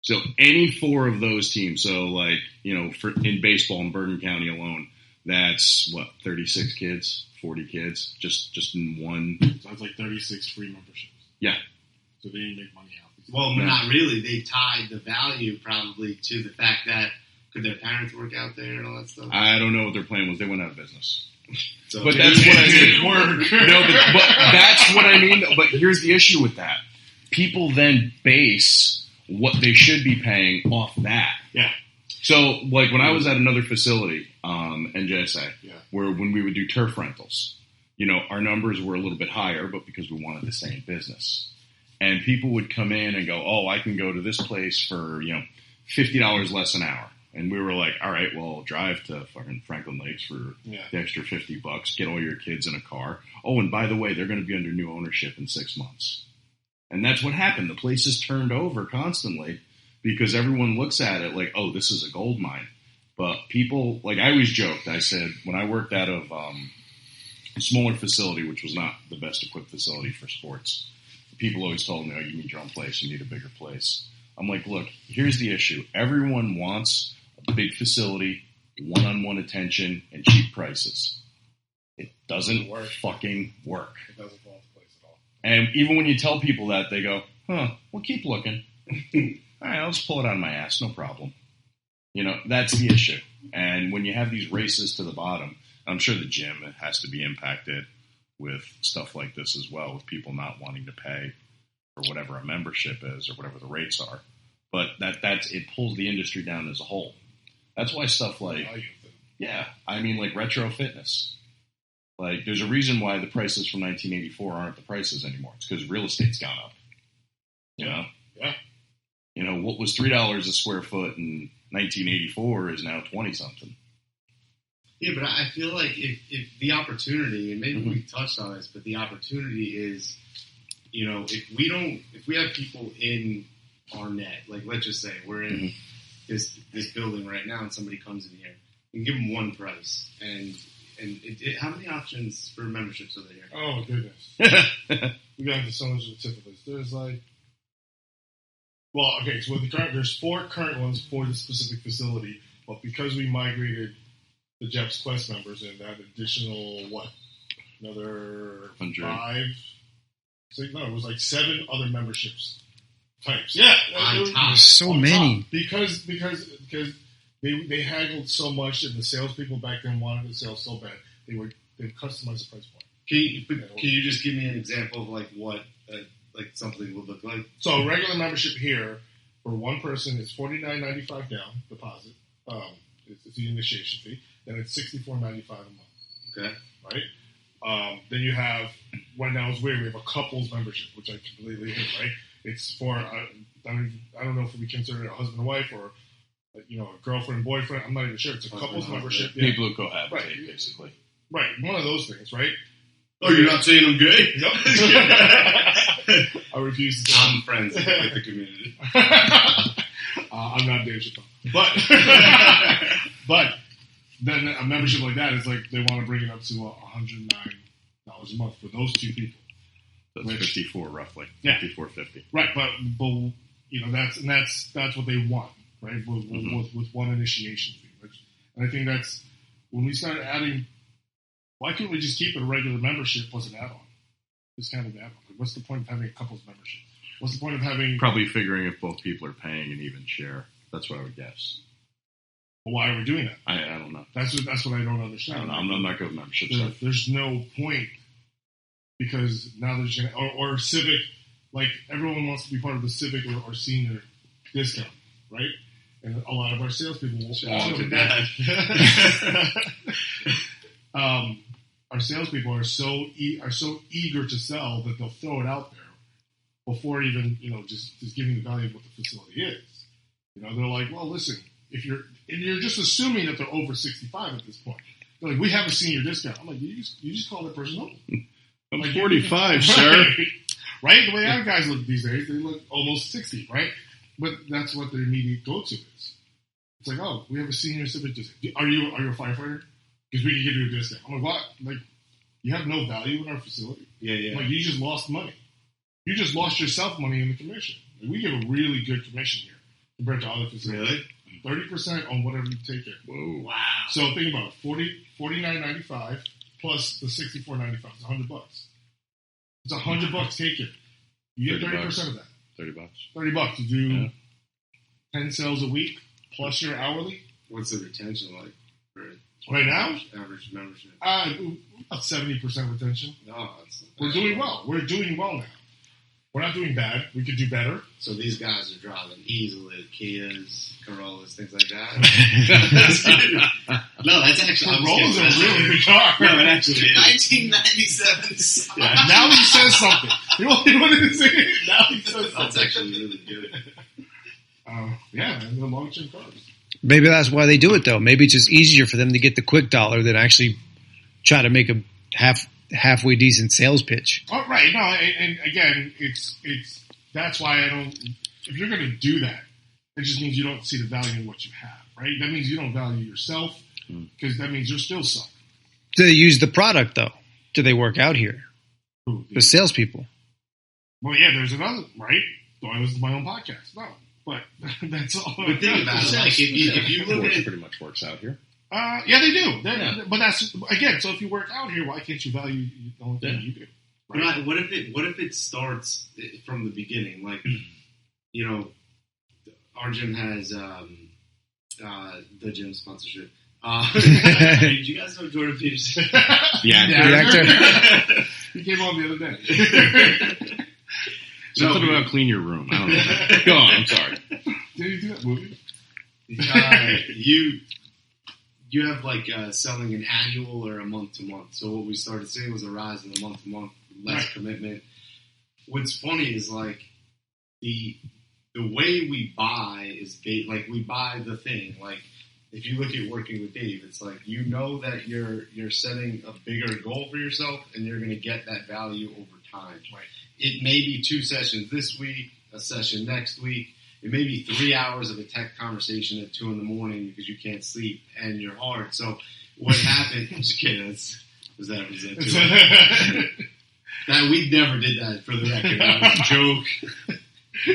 So any 4 of those teams. So like in baseball in Bergen County alone, that's 36 kids, 40 kids, just in one. So that's like 36 free memberships. Yeah. So they didn't make money out. Well, not really. They tied the value probably to the fact that could their parents work out there and all that stuff. I don't know what their plan was. They went out of business. So but that's what I mean. No, but that's what I mean. But here's the issue with that. People then base what they should be paying off that. Yeah. So, like when I was at another facility, NJSA, where when we would do turf rentals, our numbers were a little bit higher, but because we wanted to stay in business. And people would come in and go, oh, I can go to this place for, $50 less an hour. And we were like, all right, well, drive to fucking Franklin Lakes for the extra $50, get all your kids in a car. Oh, and by the way, they're going to be under new ownership in 6 months. And that's what happened. The place is turned over constantly because everyone looks at it like, oh, this is a gold mine. But people, like I always joked, I said, when I worked out of a smaller facility, which was not the best equipped facility for sports, people always told me, oh, you need your own place, you need a bigger place. I'm like, look, here's the issue. Everyone wants a big facility, one-on-one attention, and cheap prices. It doesn't fucking work. It doesn't fall into place at all. And even when you tell people that, they go, well, keep looking. All right, I'll just pull it out of my ass, no problem. That's the issue. And when you have these races to the bottom, I'm sure the gym has to be impacted with stuff like this as well, with people not wanting to pay for whatever a membership is or whatever the rates are. But it pulls the industry down as a whole. That's why stuff like, like retro fitness. Like, there's a reason why the prices from 1984 aren't the prices anymore. It's because real estate's gone up. Yeah. What was $3 a square foot in 1984 is now 20-something. Yeah, but I feel like if the opportunity, and maybe we touched on this, but the opportunity is, if we have people in our net, like let's just say we're in this building right now and somebody comes in here, and give them one price. And how many options for memberships are there here? Oh, goodness. We got into so much of the tip of this. There's there's 4 current ones for the specific facility, but because we migrated the Jeff's Quest members and that additional, another 5? It was like 7 other memberships types. Yeah. There's so many. Top. Because they haggled so much and the salespeople back then wanted the sales so bad, they customized the price point. Can you just give me an example of what something would look like? So a regular membership here for one person is $49.95 down deposit. It's the initiation fee. Then it's $64.95 a month. Okay. Right? Then you have, right now it's weird, we have a couples membership, which I completely hate, right? It's for, I don't know if we consider it a husband and wife or, a girlfriend and boyfriend. I'm not even sure. It's a couples membership. Yeah. People who cohabitate, basically. Right. One of those things, right? Oh, you're not saying I'm gay? Yep. I refuse to say I'm friends with the community. I'm not Dave Chappelle. But then a membership like that is like they want to bring it up to $109 a month for those 2 people. That's 54 roughly. Yeah. 54.50. Right, but that's what they want, right? With one initiation fee. And I think that's when we start adding. Why couldn't we just keep it a regular membership plus an add-on? This kind of add-on. What's the point of having a couples membership? What's the point of having... Probably figuring if both people are paying an even share. That's what I would guess. Well, why are we doing that? I don't know. That's what I don't understand. I don't know. I'm not good with memberships. There's no point because now there's going to... Or civic, like everyone wants to be part of the civic or senior discount, right? And a lot of our salespeople will want to that. Our salespeople are so eager to sell that they'll throw it out there before even just giving the value of what the facility is. They're like, well, listen, you're just assuming that they're over 65 at this point. They're like, we have a senior discount. I'm like, you just call that person old. I'm like, 45, sir. Right? The way our guys look these days, they look almost 60, right? But that's what their immediate go-to is. It's like, oh, we have a senior civic discount. Are you a firefighter? Because we can give you a discount. I'm like, what? Like, you have no value in our facility? Yeah. Like, you just lost money. You just lost yourself money in the commission. Like, we give a really good commission here compared to other facilities. Really? 30% on whatever you take in. Whoa. Wow. So think about it. $49.95 plus the $64.95. It's $100. It's $100 taken. You get 30% of that. $30. $30. You do 10 sales a week plus your hourly. What's the retention like? Right now? Average membership. About 70% retention. No, We're doing well. We're doing well now. We're not doing bad. We could do better. So these guys are driving easily Kias, Corollas, things like that. No, that's actually Corollas are a really good car. No, it actually is. 1997. Yeah, now he says something. He wanted to say it. Now he says something. That's actually really good. Yeah, man, they're long-term cars. Maybe that's why they do it, though. Maybe it's just easier for them to get the quick dollar than actually try to make a halfway decent sales pitch. Oh, right. No, and again, it's that's why I don't. If you're going to do that, it just means you don't see the value in what you have, right? That means you don't value yourself because that means you're still suck. Do they use the product, though? Do they work out here? Who? The salespeople. Well, yeah, there's another, right? Do I listen to my own podcast? No. But that's all. But think about it. Like, if you look at it, pretty much works out here. Yeah, they do. But that's, again, so if you work out here, why can't you value the only thing you do? Right? What if it starts from the beginning? Like, our gym has the gym sponsorship. Did you guys know Jordan Peterson? The actor. He came on the other day. Something about clean your room. I don't know. Go on. I'm sorry. Did he do that movie? You have like selling an annual or a month to month. So what we started seeing was a rise in the month to month, less commitment. What's funny is like the way we buy is like we buy the thing. Like if you look at working with Dave, it's like you know that you're setting a bigger goal for yourself and you're going to get that value over time. Right. It may be 2 sessions this week, a session next week. It may be 3 hours of a tech conversation at 2 a.m. because you can't sleep and you're hard. So what happened? I'm just kidding. Was that too? That we never did that for the record. That was a joke.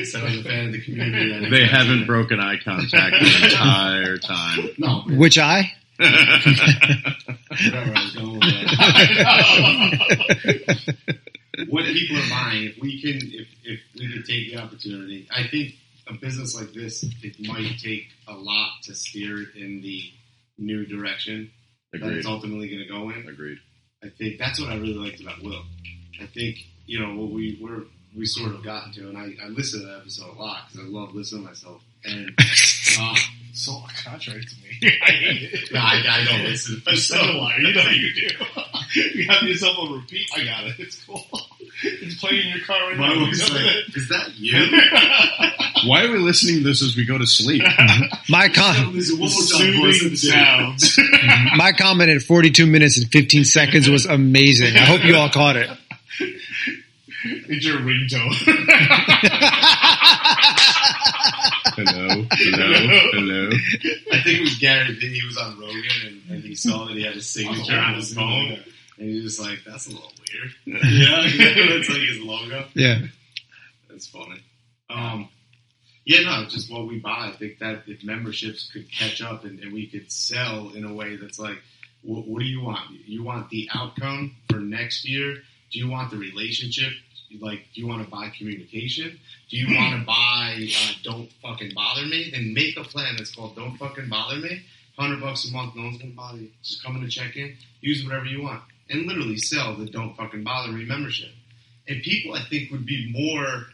So I was a fan of the community. They haven't broken eye contact the entire time. No. Which eye? Whatever I was going with that. What people are buying, if we can take the opportunity, I think a business like this, it might take a lot to steer it in the new direction that it's ultimately going to go in. Agreed. I think that's what I really liked about Will. I think, what we sort of got into, and I listen to that episode a lot because I love listening to myself. And so contrary to me. I hate it. No, I don't listen. I'm so lying. You know you do. You have yourself on repeat. I got it. It's cool. It's playing in your car right now. Like, is that you? Why are we listening to this as we go to sleep? My soothing sounds. My comment at 42 minutes and 15 seconds was amazing. I hope you all caught it. It's your ringtone. Hello. I think it was Gary Vee. He was on Rogan and he saw that he had a signature on his phone. And he was just like, that's a little weird. Yeah, that's like his logo. Yeah. That's funny. Just what we buy. I think that if memberships could catch up and we could sell in a way that's like, what do you want? You want the outcome for next year? Do you want the relationship? Like, do you want to buy communication? Do you want to buy Don't Fucking Bother Me? Then make a plan that's called Don't Fucking Bother Me. $100 a month, no one's going to bother you. Just come in and check in. Use whatever you want. And literally sell the Don't Fucking Bother Me membership. And people, I think, would be more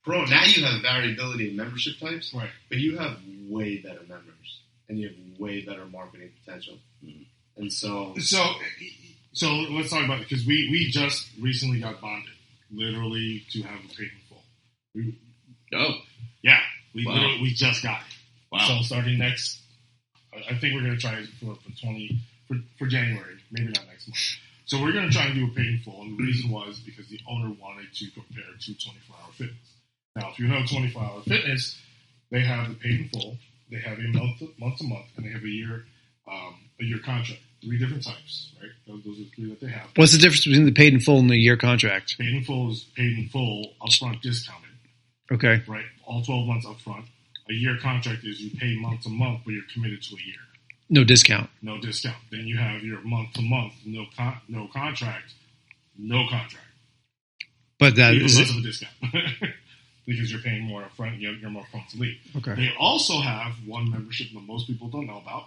pro. Now you have variability in membership types, right? But you have way better members. And you have way better marketing potential. Mm-hmm. And so let's talk about it, because we just recently got bonded. Literally to have a paid in full. We just got it. Wow. So starting next, I think we're going to try it for January, maybe not next month. So we're going to try and do a paid in full, and the reason was because the owner wanted to compare to 24-hour fitness. Now, if you know 24-hour fitness, they have the paid in full, they have a month to month, and they have a year contract. 3 different types, right? Those are 3 that they have. What's the difference between the paid in full and the year contract? Paid in full is paid in full, upfront discounted. Okay. Right? All 12 months upfront. A year contract is you pay month to month, but you're committed to a year. No discount. No discount. Then you have your month to month, no contract, no contract. But that is is less of a discount because you're paying more upfront. You're more upfront to leave. Okay. They also have one membership that most people don't know about.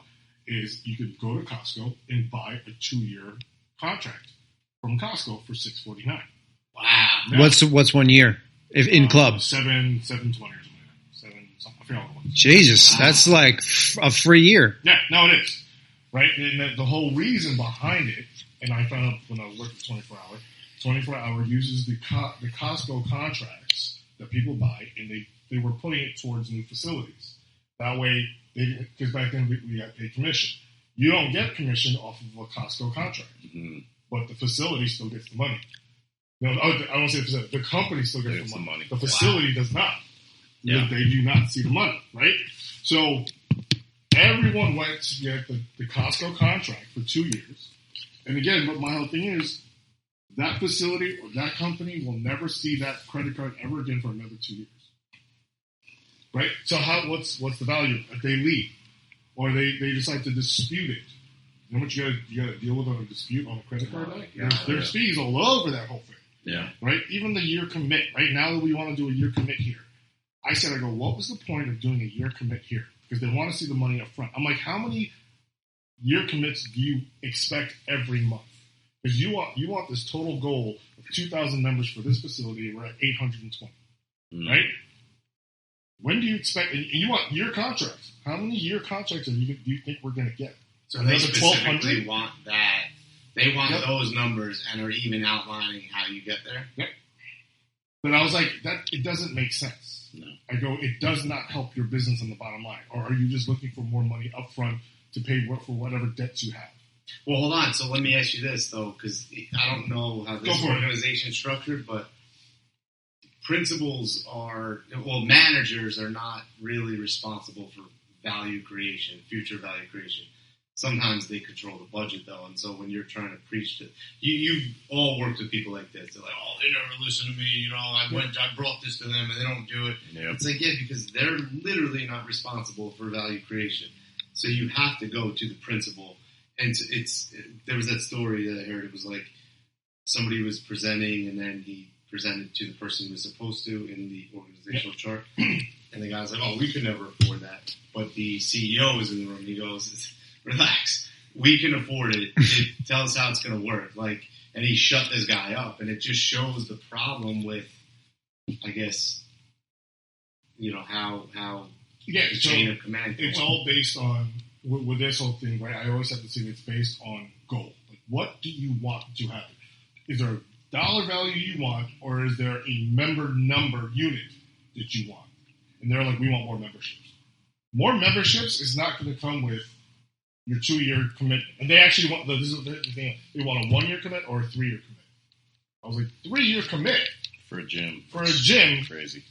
Is you could go to Costco and buy a 2-year contract from Costco for $649. Wow. Yeah. What's 1 year? If in club? $720 or something like that. I forgot what it was. Jesus, wow. That's like a free year. Yeah, no, it is. Right? And the whole reason behind it, and I found out when I was working 24-hour, 24-hour uses the Costco contracts that people buy, and they were putting it towards new facilities. That way, because back then we got paid commission. You don't get commission off of a Costco contract, but the facility still gets the money. No, I don't say the facility. The company still gets the money. The facility does not. Yeah. They do not see the money, right? So everyone went to get the Costco contract for 2 years. And again, but my whole thing is that facility or that company will never see that credit card ever again for another 2 years. Right? So what's the value? If they leave or they decide to dispute it, you know what you gotta deal with on a dispute on a credit card? There's fees all over that whole thing. Yeah. Right? Even the year commit. Right now that we want to do a year commit here. I go, what was the point of doing a year commit here? because they want to see the money up front. I'm like, how many year commits do you expect every month? Because you want this total goal of 2,000 members for this facility. We're at 820, right? When do you expect? And you want year contracts. How many year contracts do you think we're going to get? So they specifically want that. They want those numbers and are even outlining how you get there. Yep. But I was like, it doesn't make sense. No. I go, it does not help your business on the bottom line. Or are you just looking for more money up front to pay for whatever debts you have? Well, hold on. So let me ask you this, though, because I don't know how this organization is structured, but managers are not really responsible for value creation, future value creation. Sometimes they control the budget, though, and so when you're trying to preach to you've all worked with people like this. They're like, "Oh, they never listen to me." I brought this to them, and they don't do it. Yep. It's like, because they're literally not responsible for value creation. So you have to go to the principal. And there was that story that I heard. It was like somebody was presenting, and then he presented to the person he was supposed to in the organizational chart, and the guy's like, "Oh, we could never afford that." But the CEO was in the room. And he goes, "Relax, we can afford it. Tell us how it's going to work." And he shut this guy up, and it just shows the problem with, I guess, how the chain of command. It's all based on with this whole thing, right? I always have to say it's based on goal. Like, what do you want to happen? Is there a dollar value you want, or is there a member number unit that you want? And they're like, we want more memberships. More memberships is not going to come with your 2-year commitment. And they actually want, this is the thing, they want a 1-year commit or a 3-year commit. I was like, 3-year commit? For a gym. Crazy.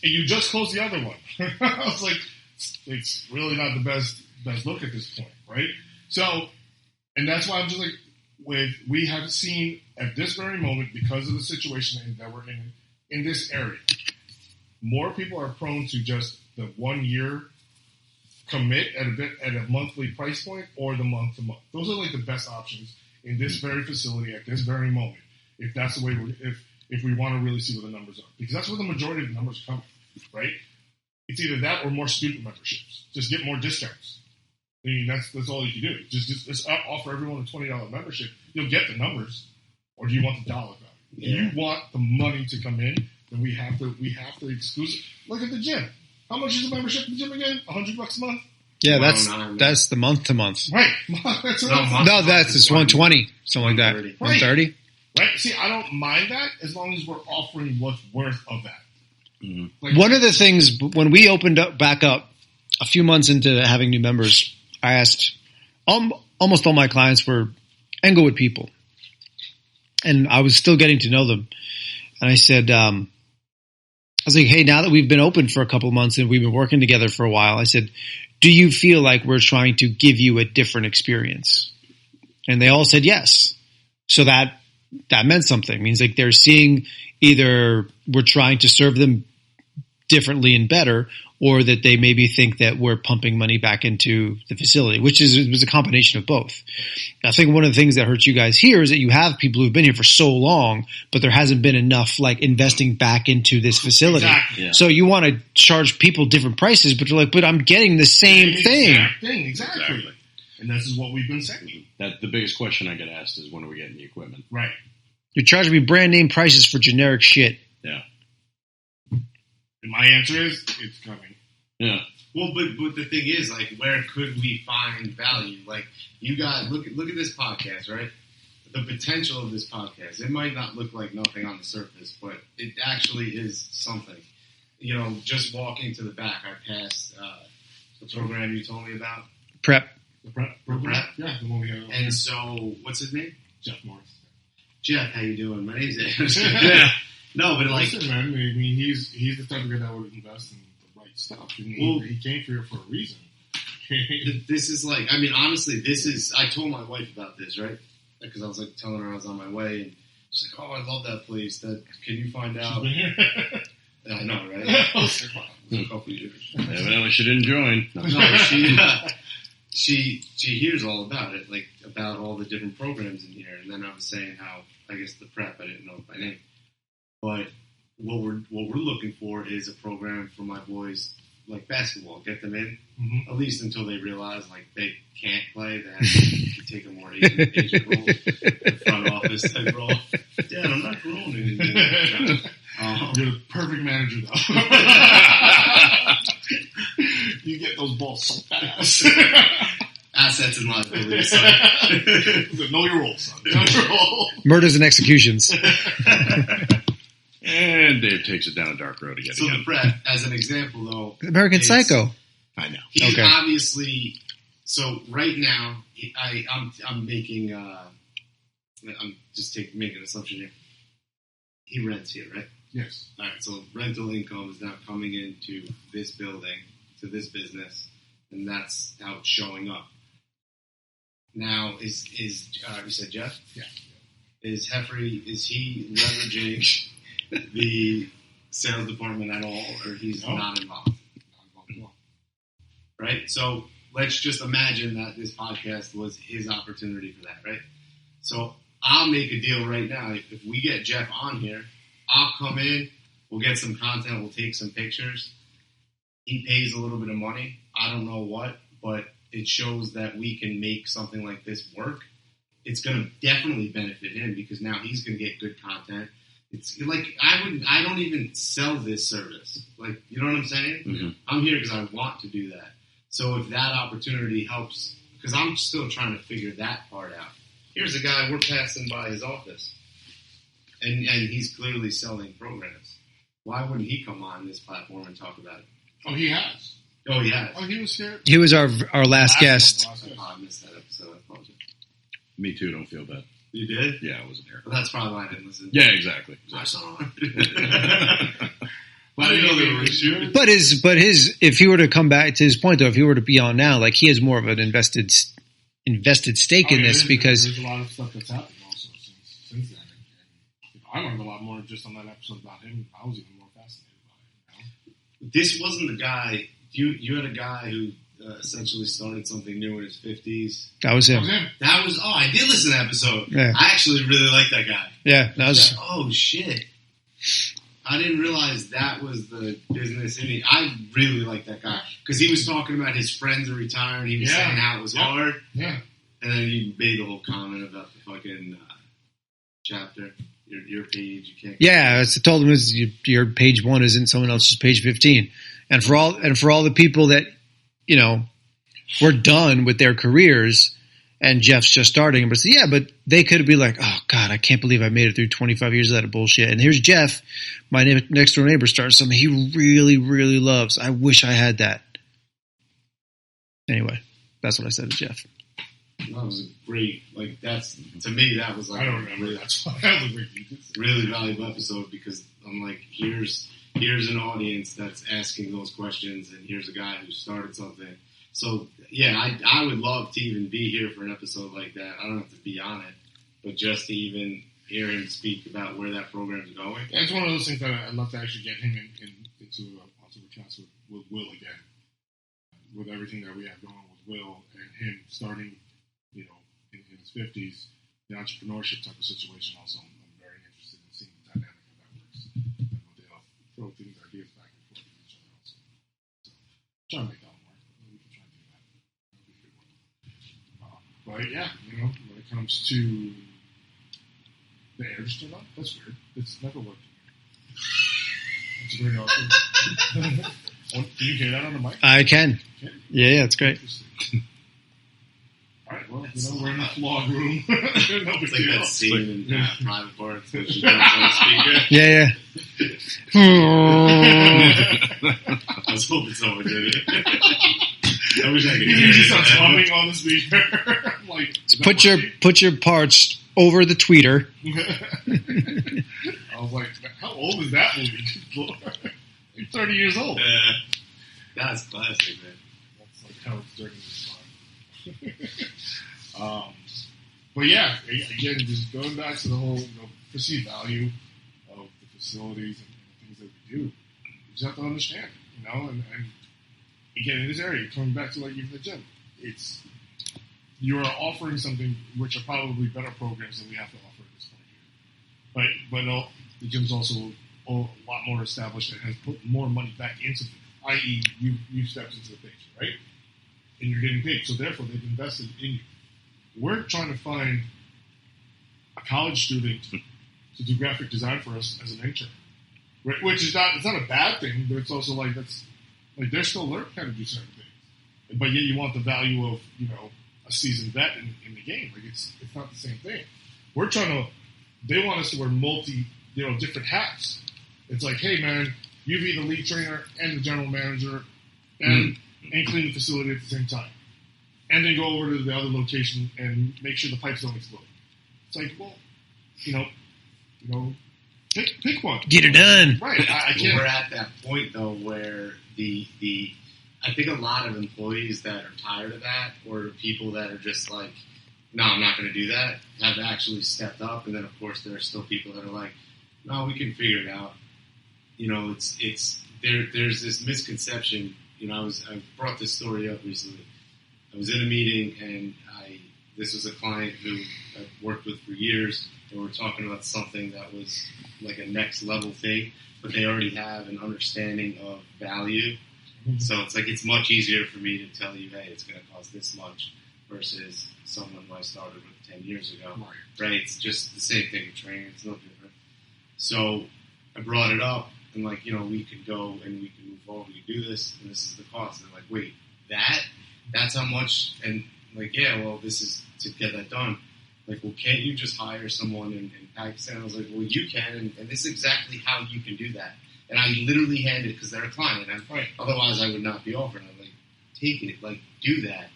And you just closed the other one. I was like, it's really not the best look at this point, right? So, and that's why I'm just like, we have seen at this very moment, because of the situation that we're in this area, more people are prone to just the 1-year commit at a monthly price point or the month to month. Those are like the best options in this very facility at this very moment. If that's the way if we want to really see what the numbers are, because that's where the majority of the numbers come from, right? It's either that or more student memberships. Just get more discounts. I mean, that's all you can do. Just offer everyone a $20 membership. You'll get the numbers. Or do you want the dollar value? Yeah. If you want the money to come in, then we have to exclusive. Look at the gym. How much is a membership in the gym again? $100 a month? Yeah, that's the month to month. Right. That's it's 120, something like that. 130. Right. See, I don't mind that as long as we're offering what's worth of that. Mm-hmm. Like, one of the things when we opened back up a few months into having new members, I asked almost all my clients were Englewood people, and I was still getting to know them. And I said, I was like, hey, now that we've been open for a couple of months and we've been working together for a while, I said, do you feel like we're trying to give you a different experience? And they all said yes. So that meant something. It means like they're seeing either we're trying to serve them differently and better, or that they maybe think that we're pumping money back into the facility, which was a combination of both. I think one of the things that hurts you guys here is that you have people who've been here for so long, but there hasn't been enough like investing back into this facility. Exactly. Yeah. So you want to charge people different prices, but you're like, but I'm getting the same thing. Exactly. And this is what we've been saying. That the biggest question I get asked is, when are we getting the equipment? Right. You're charging me brand name prices for generic shit. Yeah. And my answer is, it's coming. Yeah. Well, but the thing is, like, where could we find value? Like, you guys, look at this podcast, right? The potential of this podcast. It might not look like nothing on the surface, but it actually is something. Just walking to the back, I passed the program you told me about. Prep. The prep? Yeah, the one we have. And so, what's his name? Jeff Morris. Jeff, how you doing? My name's Andrew. Yeah. No, but like, listen, man. I mean, he's the type of guy that would invest in the right stuff. He came here for a reason. This is like, I mean, honestly, I told my wife about this, right? Because I was like telling her I was on my way, and she's like, "Oh, I love that place. Can you find out?" I know, right? It was a couple years. Evidently, she didn't join. No, she hears all about it, like about all the different programs in here. And then I was saying how, I guess the prep, I didn't know it by name. But what we're looking for is a program for my boys like basketball, get them in, Mhm. at least until they realize like they can't play. They have to take a more agent role, a front office type role. Dad, I'm not grown anymore. You're the perfect manager, though. You get those balls so fast. Assets and liabilities. So. Know your role, son. Know your role. Murders and executions. And Dave takes it down a dark road again. So the Brett, as an example, though, American Psycho. I know. he Okay. obviously. So right now, I'm making. I'm just making an assumption here. He rents here, right? Yes. All right. So rental income is now coming into this building, to this business, and that's how it's showing up. Now, is you said Jeff? Yeah. Is he leveraging the sales department at all, or he's No. not involved? Right? So let's just imagine that this podcast was his opportunity for that, right? So I'll make a deal right now. If we get Jeff on here, I'll come in, we'll get some content, we'll take some pictures. He pays a little bit of money. I don't know what, but it shows that we can make something like this work. It's going to definitely benefit him because now he's going to get good content. It's like I don't even sell this service. Like, you know what I'm saying? Mm-hmm. I'm here because I want to do that. So if that opportunity helps, because I'm still trying to figure that part out. Here's a guy, we're passing by his office, and he's clearly selling programs. Why wouldn't he come on this platform and talk about it? Oh, he has. Oh, yeah. Oh, he was here. He was our last guest. Last guest. I missed that episode. I apologize. Me too, don't feel bad. You did? Yeah, I wasn't here. Well, that's probably why I didn't listen. Yeah, exactly. I saw it. But I didn't know they were shooting. But his, if he were to come back to his point though, if he were to be on now, like he has more of an invested stake in this because there's a lot of stuff that's happened also since then. And I learned a lot more just on that episode about him. I was even more fascinated by it. This wasn't the guy. You had a guy who essentially started something new in his 50s. that was That him. was him. That was, I did listen to that episode. Yeah. I actually really like that guy. Yeah, that was. Oh, shit. I didn't realize that was the business in it. I really like that guy. Because he was talking about his friends are retiring. He was Yeah. saying how it was Yeah. hard. Yeah. And then he made the whole comment about the fucking chapter. Your page. You can't. Yeah, I told him your page 1 isn't someone else's page 15, and for all the people that were done with their careers, and Jeff's just starting, but yeah, but they could be like, oh God, I can't believe I made it through 25 years of that bullshit, and here's Jeff, my next door neighbor, starts something he really, really loves. I wish I had that. Anyway, that's what I said to Jeff. That was a great, like, that's, to me, that was like, I don't remember. That's why that was a great really valuable episode because I'm like, here's an audience that's asking those questions, and here's a guy who started something. So yeah, I would love to even be here for an episode like that. I don't have to be on it, but just to even hear him speak about where that program's going. Yeah, it's one of those things that I'd love to actually get him onto a cast with Will again. With everything that we have going with Will and him starting, in his 50s, the entrepreneurship type of situation also, I'm very interested in seeing the dynamic of that works. And they all throw ideas back and forth with each other also. So, trying to make that one work. We can try and do that. That would be a good one. But yeah, when it comes to the air just turned on, that's weird. It's never worked. It's very awkward. Can you hear that on the mic? I can. Yeah, it's great. All right, well, we're in a flawed room. No It's big like deal. that scene in Private Parts when she jumps on the speaker. Yeah. I was hoping someone did it. I wish I could You hear just it. starts humming on the speaker. Like, is that Put your parts over the tweeter. working? I was like, how old is that movie? You're 30 years old. That's classic, man. That's like how it's during this time. But yeah, again, just going back to the whole perceived value of the facilities and the things that we do, you just have to understand, and again, in this area, coming back to like even the gym, you are offering something which are probably better programs than we have to offer at this point here. But the gym's also a lot more established and has put more money back into i.e., you stepped into the picture, right? And you're getting paid, so therefore they've invested in you. We're trying to find a college student to do graphic design for us as an intern, right? Which is not a bad thing, but it's also like they're still learning how to do certain things, but yet you want the value of a seasoned vet in the game. Like it's not the same thing. We're trying to. They want us to wear different hats. It's like, hey man, you be the lead trainer and the general manager, and clean the facility at the same time, and then go over to the other location and make sure the pipes don't explode. It's like, well, pick one. Get it done. Right. I can't. We're at that point though where I think a lot of employees that are tired of that, or people that are just like, no, I'm not going to do that, have actually stepped up. And then of course there are still people that are like, no, we can figure it out. There's this misconception. I brought this story up recently. I was in a meeting and this was a client who I've worked with for years, and we're talking about something that was like a next level thing, but they already have an understanding of value. Mm-hmm. So it's like, it's much easier for me to tell you, hey, it's going to cost this much versus someone who I started with 10 years ago. Right? It's just the same thing with training. It's no different. So I brought it up and like, we could go and we can move forward. We can do this and this is the cost. And like, wait, that's how much? And like, yeah, well, this is to get that done. Like, well, can't you just hire someone in Pakistan? I was like, well, you can, and this is exactly how you can do that. And I literally handed it because they're a client. Right. Otherwise, I would not be offering. I'm like, take it, like, do that,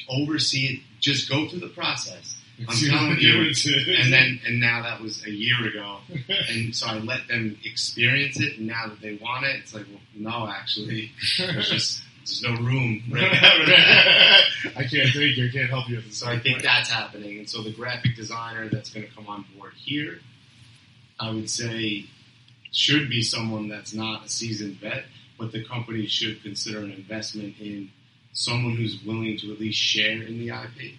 oversee it, just go through the process. I'm telling you. And now that was a year ago, and so I let them experience it. And now that they want it, it's like, well, no, actually, there's no room right now. I can't take you. I can't help you. So I think that's happening. And so the graphic designer that's going to come on board here, I would say, should be someone that's not a seasoned vet, but the company should consider an investment in someone who's willing to at least share in the IP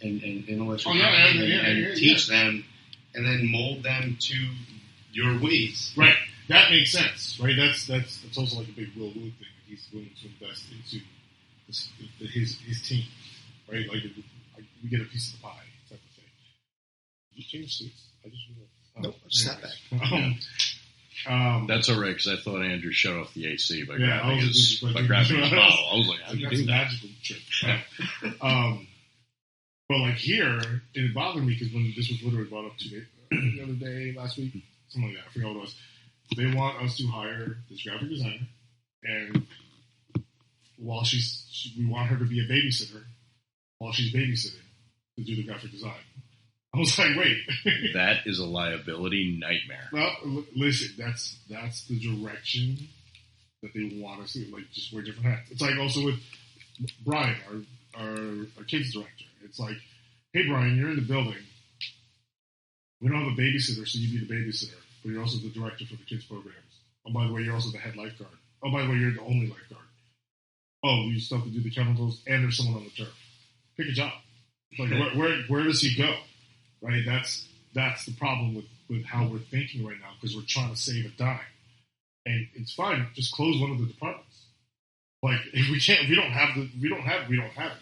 and intellectual property and teach them, and then mold them to your ways. Right. That makes sense. Right. That's also like a big Will Wood thing. He's willing to invest into his team, right? Like we get a piece of the pie type of thing. Did you change seats? I just nope. I just sat back. That's all right because I thought Andrew shut off the AC by grabbing his bottle. I was like, how do you do that? Magical trick. But like here, it bothered me because when this was literally brought up the other day, last week, something like that. I forgot what it was. They want us to hire this graphic designer. And while we want her to be a babysitter while she's babysitting to do the graphic design. I was like, wait. That is a liability nightmare. Well, listen, that's the direction that they want us to, like, just wear different hats. It's like also with Brian, our kids director. It's like, hey, Brian, you're in the building. We don't have a babysitter, so you be the babysitter, but you're also the director for the kids programs. Oh, by the way, you're also the head lifeguard. Oh, by the way, you're the only lifeguard. Oh, you still have to do the chemicals, and there's someone on the turf. Pick a job. Like, where does he go? Right? That's the problem with how we're thinking right now, because we're trying to save a dime. And it's fine. Just close one of the departments. Like, if we don't have it.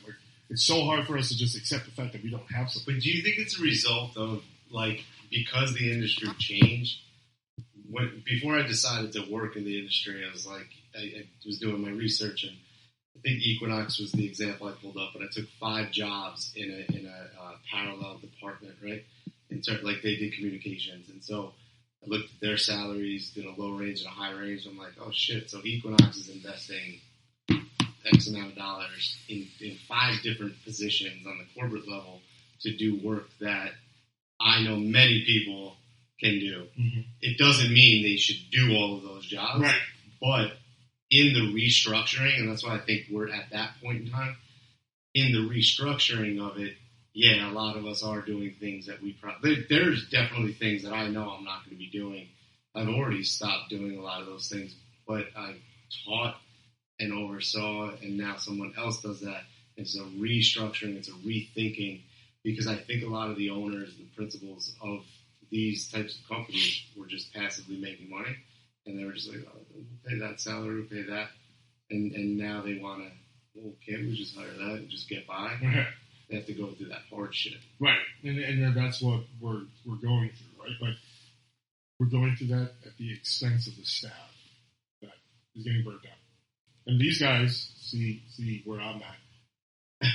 Like, it's so hard for us to just accept the fact that we don't have something. But do you think it's a result of, like, because the industry changed? Before I decided to work in the industry, I was like, I was doing my research, and I think Equinox was the example I pulled up, and I took 5 jobs in a parallel department, right? Like they did communications, and so I looked at their salaries, did a low range and a high range. I'm like, oh shit! So Equinox is investing X amount of dollars in 5 different positions on the corporate level to do work that I know many people can do. Mm-hmm. It doesn't mean they should do all of those jobs, right? But in the restructuring, and that's why I think we're at that point in time, in the restructuring of it, yeah, a lot of us are doing things that we probably... There's definitely things that I know I'm not going to be doing. I've already stopped doing a lot of those things, but I've taught and oversaw, and now someone else does that. It's a restructuring, it's a rethinking, because I think a lot of the owners, the principals of these types of companies were just passively making money. And they were just like, oh, we'll pay that salary, we'll pay that. and now they want to. Well, can't we just hire that and just get by? Right. They have to go through that hard shit. Right, and that's what we're going through, right? But we're going through that at the expense of the staff that is getting burnt out. And these guys see where I'm at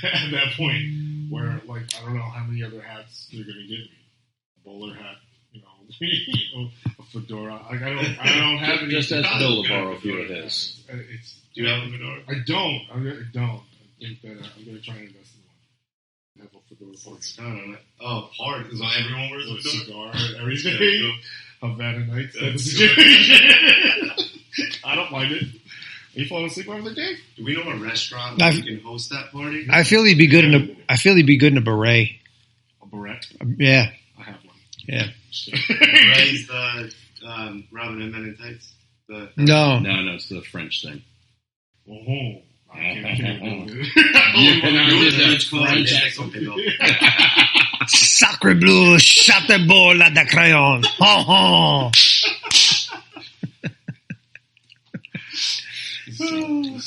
at that point, where like I don't know how many other hats they're going to give me. A bowler hat, a fedora. Like I don't have any. Just ask Bill to borrow a few of his. Do you have a fedora? I don't. I don't. I think that I'm going to try and invest in one. Have a fedora party. Oh, hard. Because everyone wears a With fedora. cigar every day. Havana nights. I don't mind it. Are you falling asleep over the day? Do we know a restaurant where we can host that party? I feel he'd be good in a beret. A beret? Yeah. I have one. Yeah. Raise the Robin Hood Men in Tights? No. No, it's the French thing. Oh, I can't do it. Sacre bleu, chate ball at the crayon. Ho ho. Oui,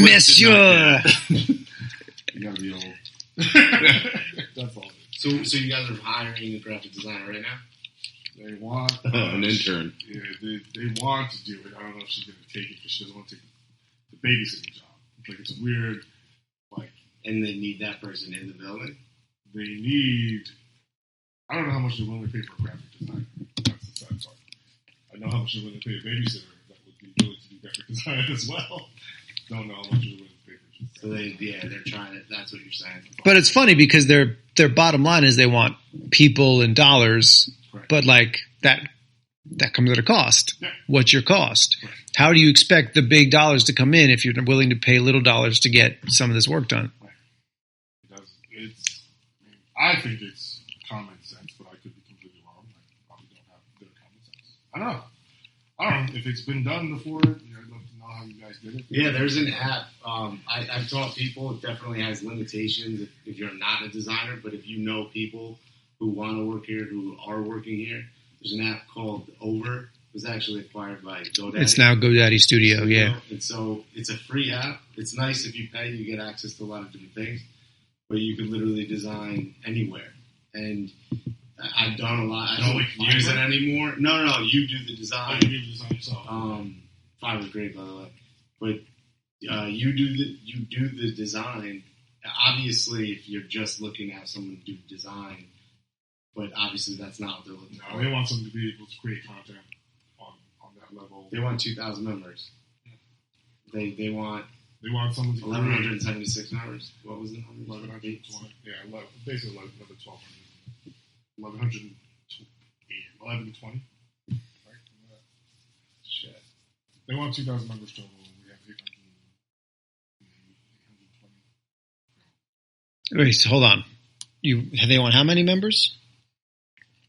monsieur. You gotta be old. That's all. So you guys are hiring a graphic designer right now? They want an intern. Yeah, they want to do it. I don't know if she's going to take it because she doesn't want to take the babysitting job. Like it's weird. Like, and they need that person in the building. They need. I don't know how much they're willing to pay for a graphic designer. That's the sad part. I know how much they're willing to pay a babysitter that would be willing to do graphic design as well. Don't know how much they're willing to pay for. So they're trying it. That's what you're saying. But it's funny because their bottom line is they want people and dollars, Correct. but like that comes at a cost. Yeah. What's your cost? Right. How do you expect the big dollars to come in if you're willing to pay little dollars to get some of this work done? Right. I think it's common sense, but I could be completely wrong. I probably don't have good common sense. I don't know if it's been done before. I'd love to know how you guys did it. Yeah, there's an app. I've taught people. It definitely has limitations if you're not a designer, but if you know people who want to work here, who are working here, there's an app called Over. It was actually acquired by GoDaddy. It's now GoDaddy Studio, yeah. And so it's a free app. It's nice if you pay, you get access to a lot of different things, but you can literally design anywhere. And I've done a lot. I don't use it anymore. No, you do the design. You do the design yourself. Fiverr's great, by the way. But you do the design. Obviously, if you're just looking to have someone do design, but obviously that's not what they're looking for. They want someone to be able to create content on that level. They want 2,000 members. They want someone to 1,176 members. What was the number? 1,120. Yeah, basically 1,100. 1,120. 1120. Right? Shit. They want 2,000 members total. We have 820. Wait, so hold on. They want how many members?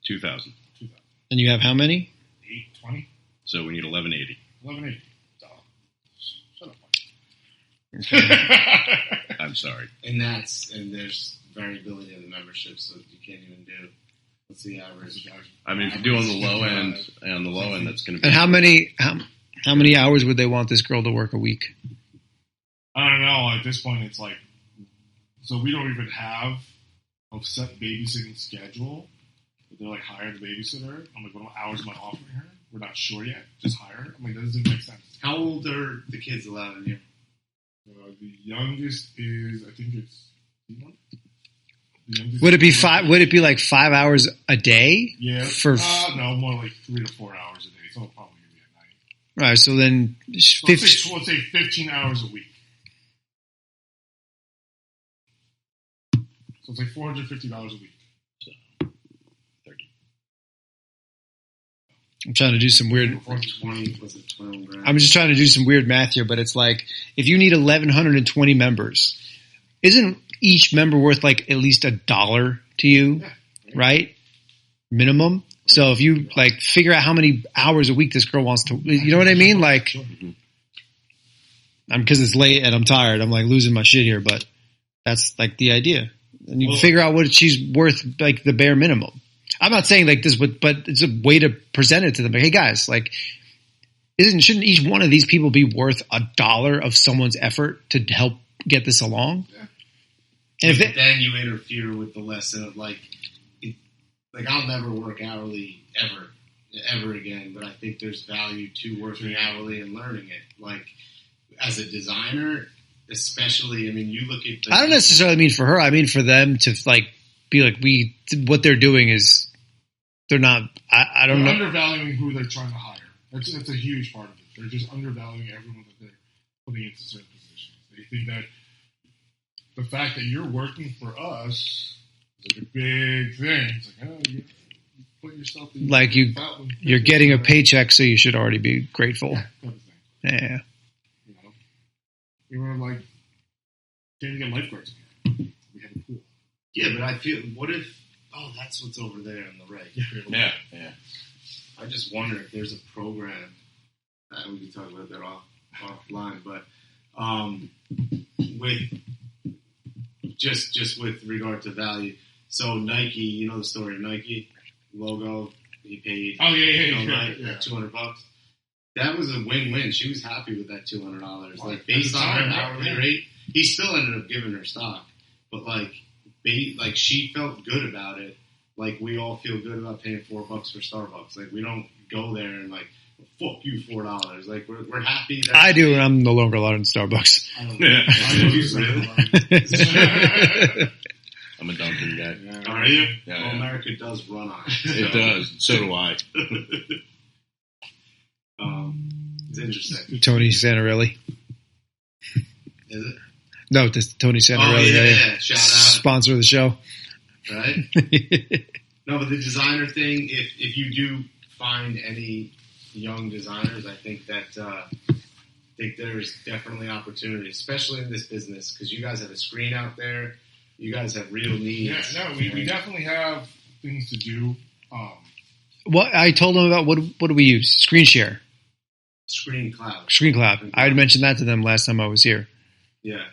2,000. 2,000. And you have how many? 820. So we need 1,180. 1180. Shut up. I'm sorry. And there's variability in the membership, so you can't even do. What's the average? I mean, if you do on the low end, that's going to be. And how many hours would they want this girl to work a week? I don't know. At this point, it's like, so we don't even have a set babysitting schedule. But they're like, hire the babysitter. I'm like, what hours am I offering her? We're not sure yet. Just hire her. I'm like, that doesn't make sense. How old are the kids allowed in here? The youngest is, I think it's D1. Would it be five? Would it be like 5 hours a day? Yeah. No, more like 3 to 4 hours a day. So it'll probably be at night. Right. So then, So let's say 15 hours a week. So it's like $450 a week. So 30. I'm trying to do some weird. 20 was it 12 grand? I'm just trying to do some weird math here, but it's like if you need 1,120 members, isn't each member worth like at least $1 to you, right? Minimum. So if you like figure out how many hours a week this girl wants to, you know what I mean? Like, because it's late and I'm tired. I'm like losing my shit here, but that's like the idea. And you figure out what she's worth, like the bare minimum. I'm not saying like this, but it's a way to present it to them. Like, hey guys, like shouldn't each one of these people be worth $1 of someone's effort to help get this along? Yeah. And But then you interfere with the lesson of like I'll never work hourly ever again, but I think there's value to working hourly and learning it. Like as a designer, especially, I mean, you look at. I don't necessarily mean for her. I mean for them to like be like what they're doing is they're not. I don't know. They're undervaluing who they're trying to hire. That's a huge part of it. They're just undervaluing everyone that they're putting into certain positions. They think that the fact that you're working for us is like a big thing. It's like, oh, you put yourself in Like you're getting a paycheck, so you should already be grateful. Yeah, kind of thing. Yeah. You know, we were like, can't even get lifeguards again. We had a pool. Yeah, but I feel. What if? Oh, that's what's over there on the right. Yeah. I just wonder if there's a program. We can talk about that offline, but with just with regard to value. So Nike, you know the story of Nike logo. He paid. Oh yeah. $200. That was a win-win. She was happy with that $200. Right. Like based At the on her time, hourly yeah. rate, he still ended up giving her stock. But like she felt good about it. Like we all feel good about paying $4 for Starbucks. Like we don't go there and like fuck you $4. Like we're happy. That I do, and I'm no longer allowed in Starbucks. I don't Yeah. I know you Really? I'm a Dunkin' guy. Yeah. Are you? Yeah, Well, yeah. America does run on it. It does. So do I. It's interesting. Tony Santarelli. Is it? No, this Tony Santarelli. Yeah. Shout Sponsor of the show. out. Right? No, but the designer thing, if you do find any young designers, I think that there's definitely opportunity, especially in this business, because you guys have a screen out there. You guys have real needs. Yeah, no, we definitely have things to do. What I told them about what do we use? Screen share, Screen cloud. Screen Cloud. I had mentioned that to them last time I was here. Yeah.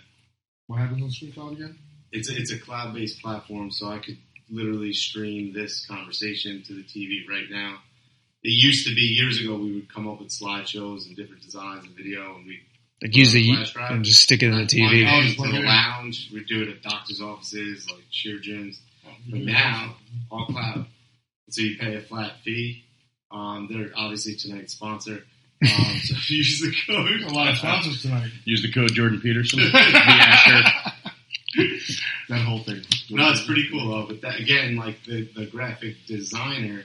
What happens on Screen Cloud again? It's a cloud-based platform, so I could literally stream this conversation to the TV right now. It used to be years ago we would come up with slideshows and different designs and video, and we Like use the flash drive and just stick it in the TV. Oh, To just plug it the in. lounge. We do it at doctors' offices, like cheer gyms. But now, all cloud. So you pay a flat fee. They're obviously tonight's sponsor. So use the code. a lot of sponsors tonight. Use the code Jordan Peterson. The actor. That whole thing. No, it's pretty cool though. But that, again, like the graphic designer,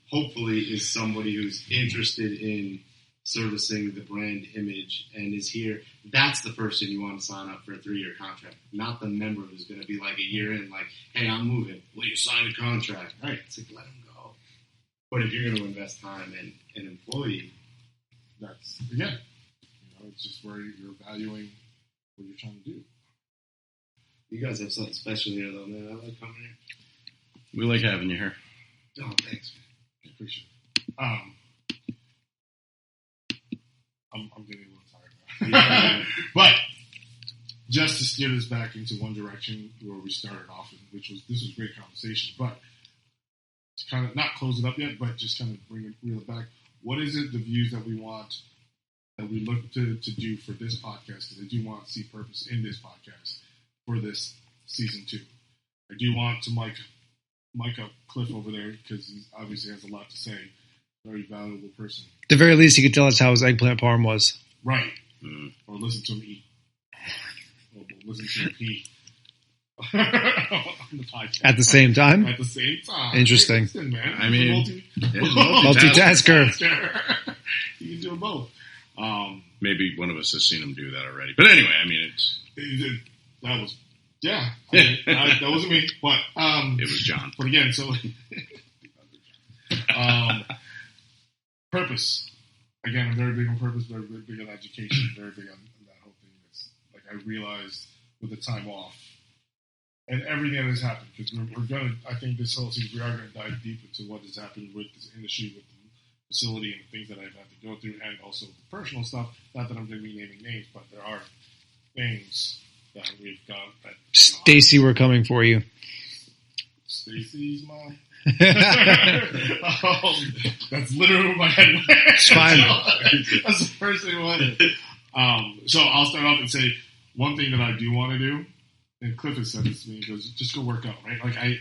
hopefully is somebody who's interested in servicing the brand image and is here. That's the person you want to sign up for a 3-year contract, not the member who's going to be like a year in, like, hey, I'm moving. Will you sign a contract? Right. It's like, let them go. But if you're going to invest time in an employee, That's again. It's just where you're valuing what you're trying to do. you guys have something special here, though, man. I like coming here. We like having you here. Oh, thanks, I appreciate it. I'm getting a little tired now. Yeah. But just to steer this back into one direction where we started off, this was a great conversation, but to kind of not close it up yet, but just kind of reel it back. What is it, the views that we want, that we look to do for this podcast? Because I do want to see purpose in this podcast for this season 2. I do want to mic up Cliff over there because he obviously has a lot to say. Very valuable person. At the very least, he could tell us how his eggplant parm was. Right. Mm. Or listen to him eat. Or listen to him pee. On the podcast. At the same time? At the same time. Interesting. Listen, man. I mean, Multitasker. You can do them both. Maybe one of us has seen him do that already. But anyway, I mean, That was, yeah. I mean, that wasn't me. But, it was John. but again, so, purpose. Again, I'm very big on purpose, very big on education, very big on that whole thing. It's like I realized with the time off and everything that has happened, because we're going to, I think this whole season, we are going to dive deep into what has happened with this industry, with the facility and the things that I've had to go through, and also the personal stuff. Not that I'm going to be naming names, but there are things that we've got that. Stacy, we're coming for you. Stacy's mom. That's literally what my head went. It's fine. That's the first thing I wanted. So I'll start off and say one thing that I do want to do, and Cliff has said this to me, he goes, just go work out, right? Like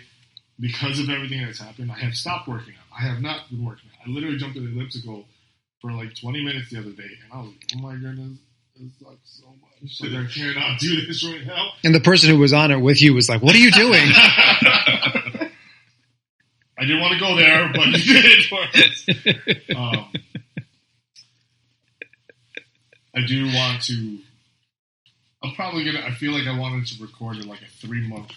because of everything that's happened, I have stopped working out. I have not been working out. I literally jumped in the elliptical for like 20 minutes the other day, and I was like, oh my goodness, this sucks so much. So I cannot do this right now. And the person who was on it with you was like, what are you doing? I didn't want to go there, but you did it for us. I do want to. I'm probably gonna. I feel like I wanted to record it like a 3-month,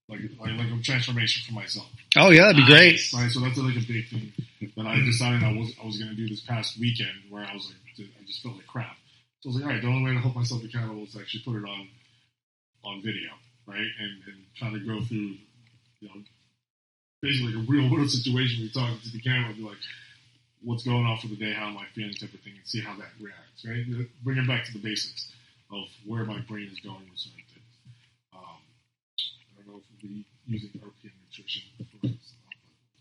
like a transformation for myself. Oh yeah, that'd be great. Right, so that's like a big thing that I decided I was gonna do this past weekend, where I was like, I just felt like crap. So I was like, all right, the only way to hold myself accountable is to actually put it on video, right, and kind of go through, basically like a real world situation where you're talking to the camera and be like, what's going on for the day, how am I feeling, type of thing, and see how that reacts, right? Bring it back to the basics of where my brain is going with certain things. I don't know if we'll be using RPM nutrition for this.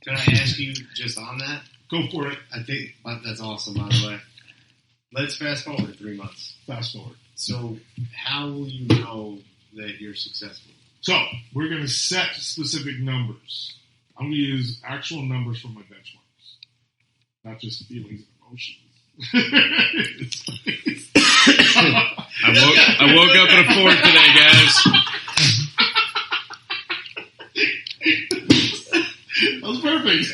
Can I ask you just on that? Go for it. I think that's awesome, by the way. Let's fast forward 3 months. Fast forward. So how will you know that you're successful? So we're going to set specific numbers. I'm going to use actual numbers from my benchmarks, not just feelings and emotions. I woke up at a 4 today, guys. That was perfect.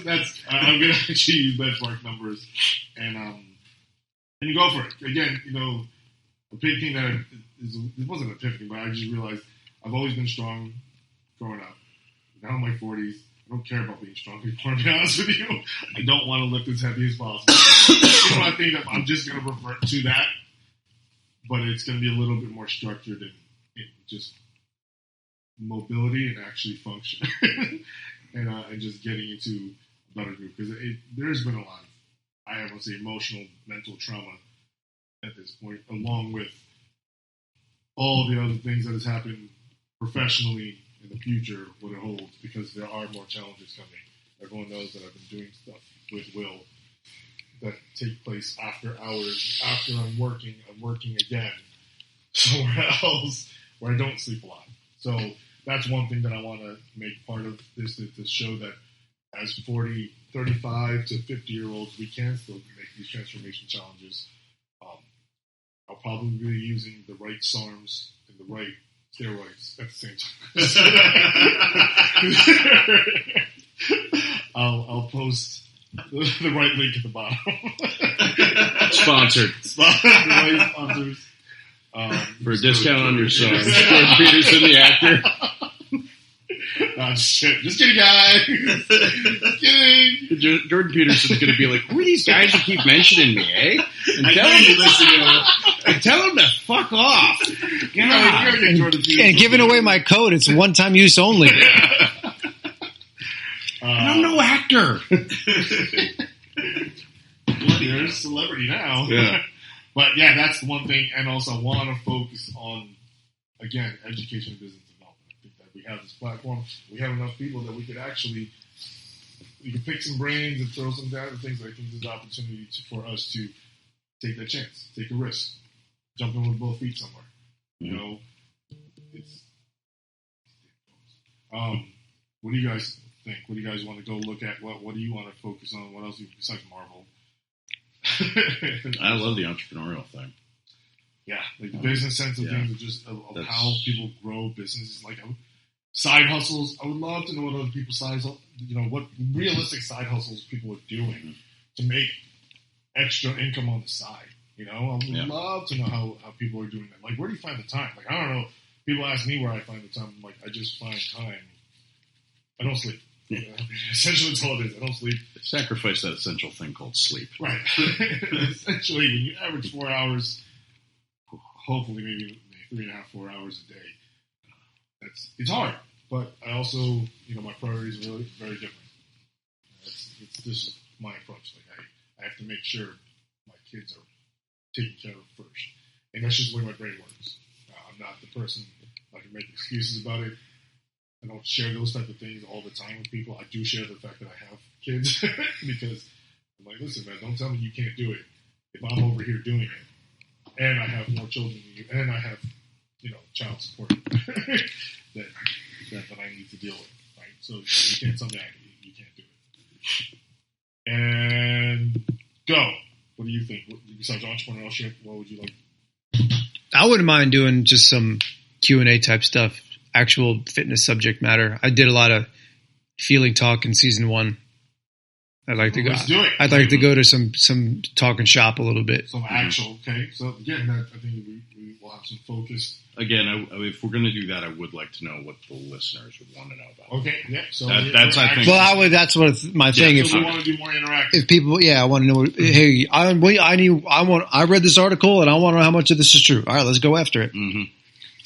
That's. I'm going to actually use benchmark numbers, and you go for it. Again, a big thing that it wasn't an epiphany, but I just realized I've always been strong growing up. Now in my 40s, I don't care about being strong anymore, to be honest with you. I don't want to lift as heavy as possible. I think that I'm just going to revert to that, but it's going to be a little bit more structured in just mobility and actually function, and just getting into a better group. Because there's been a lot of, I would say, emotional, mental trauma at this point, along with all the other things that has happened professionally in the future, what it holds, because there are more challenges coming. Everyone knows that I've been doing stuff with Will that take place after hours. After I'm working again somewhere else where I don't sleep a lot. So that's one thing that I want to make part of this, to show that as 40, 35 to 50-year-olds, we can still make these transformation challenges. I'll probably be using the right SARMs and the right steroids at the same time. I'll post the right link at the bottom. Sponsored. The right sponsors. For a discount on your SARMs. Jordan Peterson, the actor. Just kidding, guys. Just kidding. Jordan Peterson's going to be like, who are these guys who keep mentioning me, eh? And tell him to fuck off. God. And giving away my code, it's one-time use only. I'm no actor. You're a celebrity now. Yeah. But yeah, that's the one thing. And also, I want to focus on, again, education and business development. I think that we have this platform. We have enough people that we could pick some brains and throw some down and things. I think there's an opportunity for us to take that chance, take a risk, jump in with both feet somewhere. Mm-hmm. What do you guys think? What do you guys want to go look at? What do you want to focus on? What else besides Marvel? I love the entrepreneurial thing. Yeah, like the business sense of things, just of how people grow businesses, like side hustles. I would love to know what other people's what realistic side hustles people are doing to make extra income on the side. I would love to know how people are doing that. Like, where do you find the time? Like, I don't know. People ask me where I find the time. I'm like, I just find time. I don't sleep. Yeah. Essentially, that's all it is. I don't sleep. Sacrifice that essential thing called sleep. Right. Essentially, when you average 4 hours, hopefully maybe 3.5, 4 hours a day, it's hard. But I also, my priorities are really very different. This is my approach. Like, I have to make sure my kids are taken care of first. And that's just the way my brain works. I'm not the person that can make excuses about it. I don't share those type of things all the time with people. I do share the fact that I have kids because I'm like, listen, man, don't tell me you can't do it if I'm over here doing it, and I have more children than you, and I have, child support that I need to deal with, right? So you can't tell me you can't do it. And go. What do you think? Besides entrepreneurship, what would you like? I wouldn't mind doing just some Q&A type stuff, actual fitness subject matter. I did a lot of feeling talk in season 1. I'd like to go. Let's do it. I'd like to go to some talk and shop a little bit. Some actual, okay. So again, I think we will have some focus. Again, if we're going to do that, I would like to know what the listeners would want to know about. Okay, yeah. So that's I think. Well, that's what my thing. So we want to do more interactive. If people, I want to know. Hey, I read this article and I want to know how much of this is true. All right, let's go after it. Mm-hmm.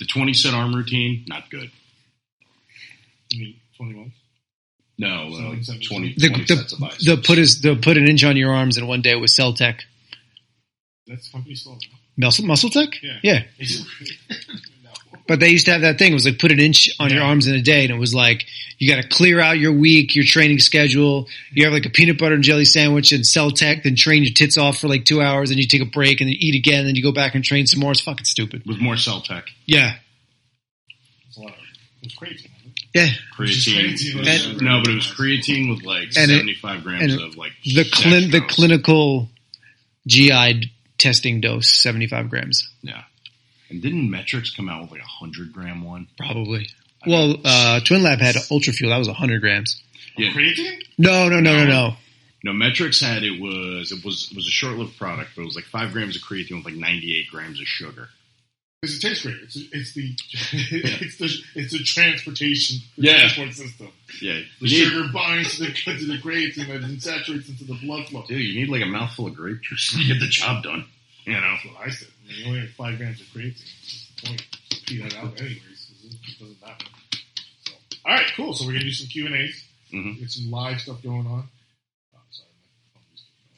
The 20-set arm routine, not good. You mean 21? No, 20 The sets of biceps. put an inch on your arms in one day with Cell Tech. That's company slow now. Muscle Tech? Yeah. No. But they used to have that thing. It was like put an inch on your arms in a day, and it was like you got to clear out your week, your training schedule. You have like a peanut butter and jelly sandwich and Cell Tech, then train your tits off for like 2 hours, and you take a break, and then eat again, and then you go back and train some more. It's fucking stupid. With more Cell Tech. Yeah. It's a lot of it was crazy. Yeah. Creatine. No, but it was creatine with like 75 grams of like the clinical GI testing dose, 75 grams. Yeah. And didn't Metrics come out with like 100-gram one? Probably. Well, Twin Lab had Ultra Fuel. That was 100 grams. Yeah. Creatine? No. No, Metrics had it was a short-lived product, but it was like 5 grams of creatine with like 98 grams of sugar. Because it tastes great. It's the transportation transport system. Yeah. The sugar binds to the creatine and then saturates into the blood flow. Dude, you need like a mouthful of grape juice to get the job done. That's what I said. You only have 5 grams of creatine. What's the point? Pee that out anyways. It doesn't matter. So, all right, cool. So we're going to do some Q&As. Mm-hmm. Get some live stuff going on. Sorry.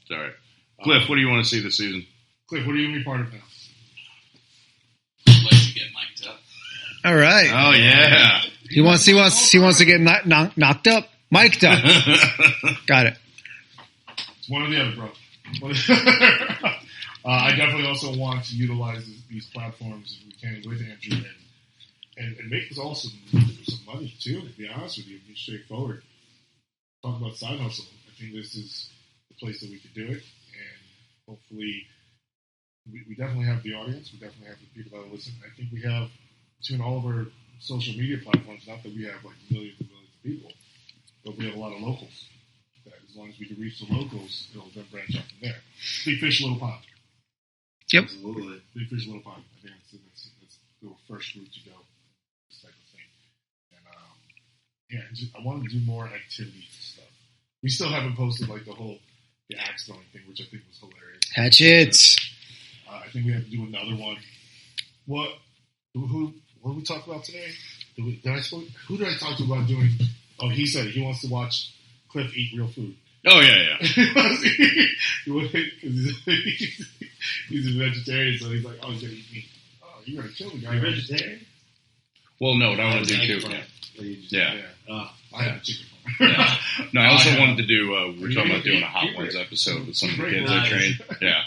It's all right. Cliff, what do you want to see this season? Cliff, what are you going to be part of now? I'd like to get mic'd up. All right. Oh, yeah. He wants to get knocked up, mic'd up. Got it. It's one or the other, bro. I definitely also want to utilize these platforms as we can with Andrew and make us all some money too. To be honest with you, be straightforward. Talk about side hustle. I think this is the place that we could do it, and hopefully, we definitely have the audience. We definitely have the people that listen. I think we have between all of our social media platforms. Not that we have like millions and millions of people, but we have a lot of locals. That as long as we can reach the locals, it'll then branch out from there. Big fish, little pond. Yep. Absolutely. Big fish, little pond. I think that's the first route to go. This type of thing. And I want to do more activities and stuff. We still haven't posted like the axe throwing thing, which I think was hilarious. Hatchets. I think we have to do another one. Who did we talk about today? Who did I talk to about doing? Oh, he said he wants to watch Cliff eat real food. Oh, yeah. He's a vegetarian, so he's like, oh, he's going to eat meat. Oh, you're going to kill the guy. You're vegetarian? Well, no, what I want to do too. Yeah. I have a chicken farm. No, I also wanted to do, we're talking about doing a Hot Ones episode with some of the kids I trained. Yeah.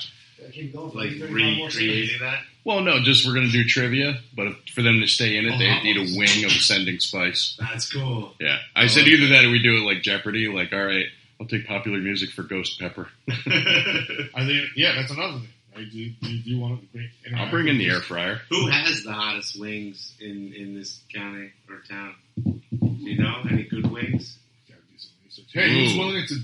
Like recreating that? Well, no, just we're going to do trivia, but for them to stay in it, they need a wing of ascending spice. That's cool. Yeah. I said either that or we do it like Jeopardy, like, all right, I'll take popular music for Ghost Pepper. I think, that's another thing. Right? Do you want to bring? I'll bring in the air fryer. Who has the hottest wings in this county or town? Do you know any good wings? Gotta do some research. Hey, who's willing to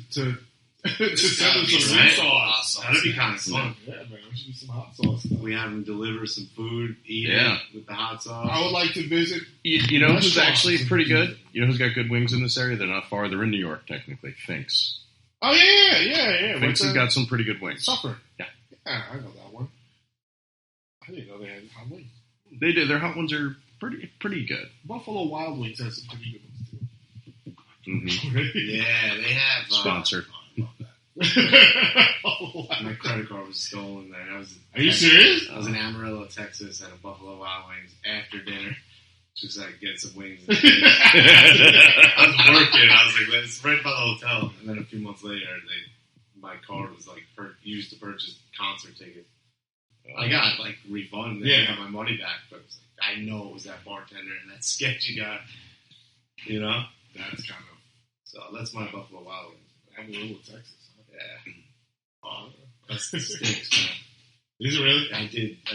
send us some right? sauce? That'd be kind of fun. Yeah, man, we should do some hot sauce stuff. We have them deliver some food, eat it with the hot sauce. I would like to visit. You know who's actually pretty good? You know who's got good wings in this area? They're not far. They're in New York, technically. Finks. Oh, yeah. Finks has got some pretty good wings. Supper. Yeah, I know that one. I didn't know they had hot wings. They do. Their hot ones are pretty good. Buffalo Wild Wings has some pretty good ones, too. Mm-hmm. Yeah, they have. Sponsor. I love that. My credit card was stolen there. Are you serious? I was in Amarillo, Texas at a Buffalo Wild Wings after dinner. Just like get some wings. I was working. I was like, it's right by the hotel. And then a few months later, my card was like used to purchase concert tickets. I got like refunded. I got my money back, but it was like, I know it was that bartender and that sketchy guy. You know, that's kind of. So that's my Buffalo Wild Wings. Amarillo, Texas. Huh? Yeah. Oh, that stinks, man. Is it really? I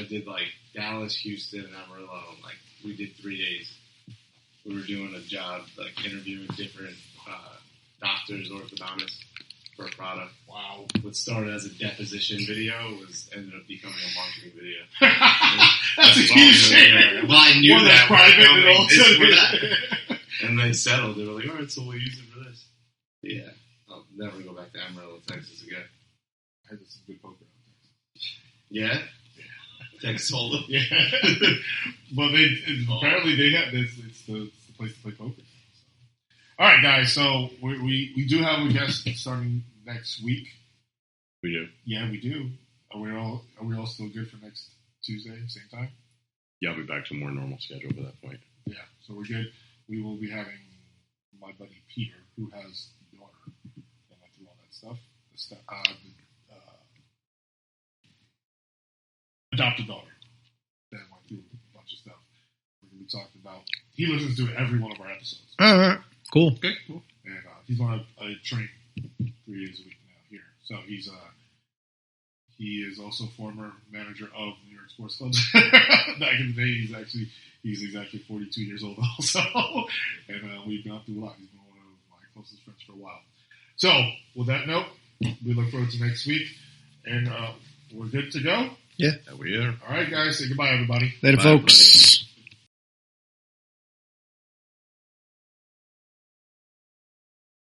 did like Dallas, Houston, and Amarillo. Like we did 3 days. We were doing a job like interviewing different doctors, orthodontists for a product. Wow. What started as a deposition video ended up becoming a marketing video. That's a huge thing. Well, I knew one that. Private and all that. And they settled. They were like, all right, so we'll use it for this. Yeah. I'll never go back to Amarillo, Texas again. I had some good poker out there. Yeah? Texas Hold'em? Yeah. But apparently they have this. It's the place to play poker. So. All right, guys. So we do have a guest starting next week. We do. Yeah, we do. Are we all still good for next Tuesday, same time? Yeah, I'll be back to a more normal schedule by that point. Yeah, so we're good. We will be having my buddy Peter, who has a daughter that went through all that stuff. Adopted daughter that went through a bunch of stuff. We're going to be talking about. He listens to every one of our episodes. All right. Cool. Okay, cool. And he's on a train 3 days a week now here. So he is also former manager of New York Sports Clubs. Back in the day, he's exactly 42 years old also. And we've gone through a lot. He's been one of my closest friends for a while. So, with that note, we look forward to next week. And we're good to go? Yeah. We are. All right, guys. Say goodbye, everybody. Later, Bye, folks. everybody.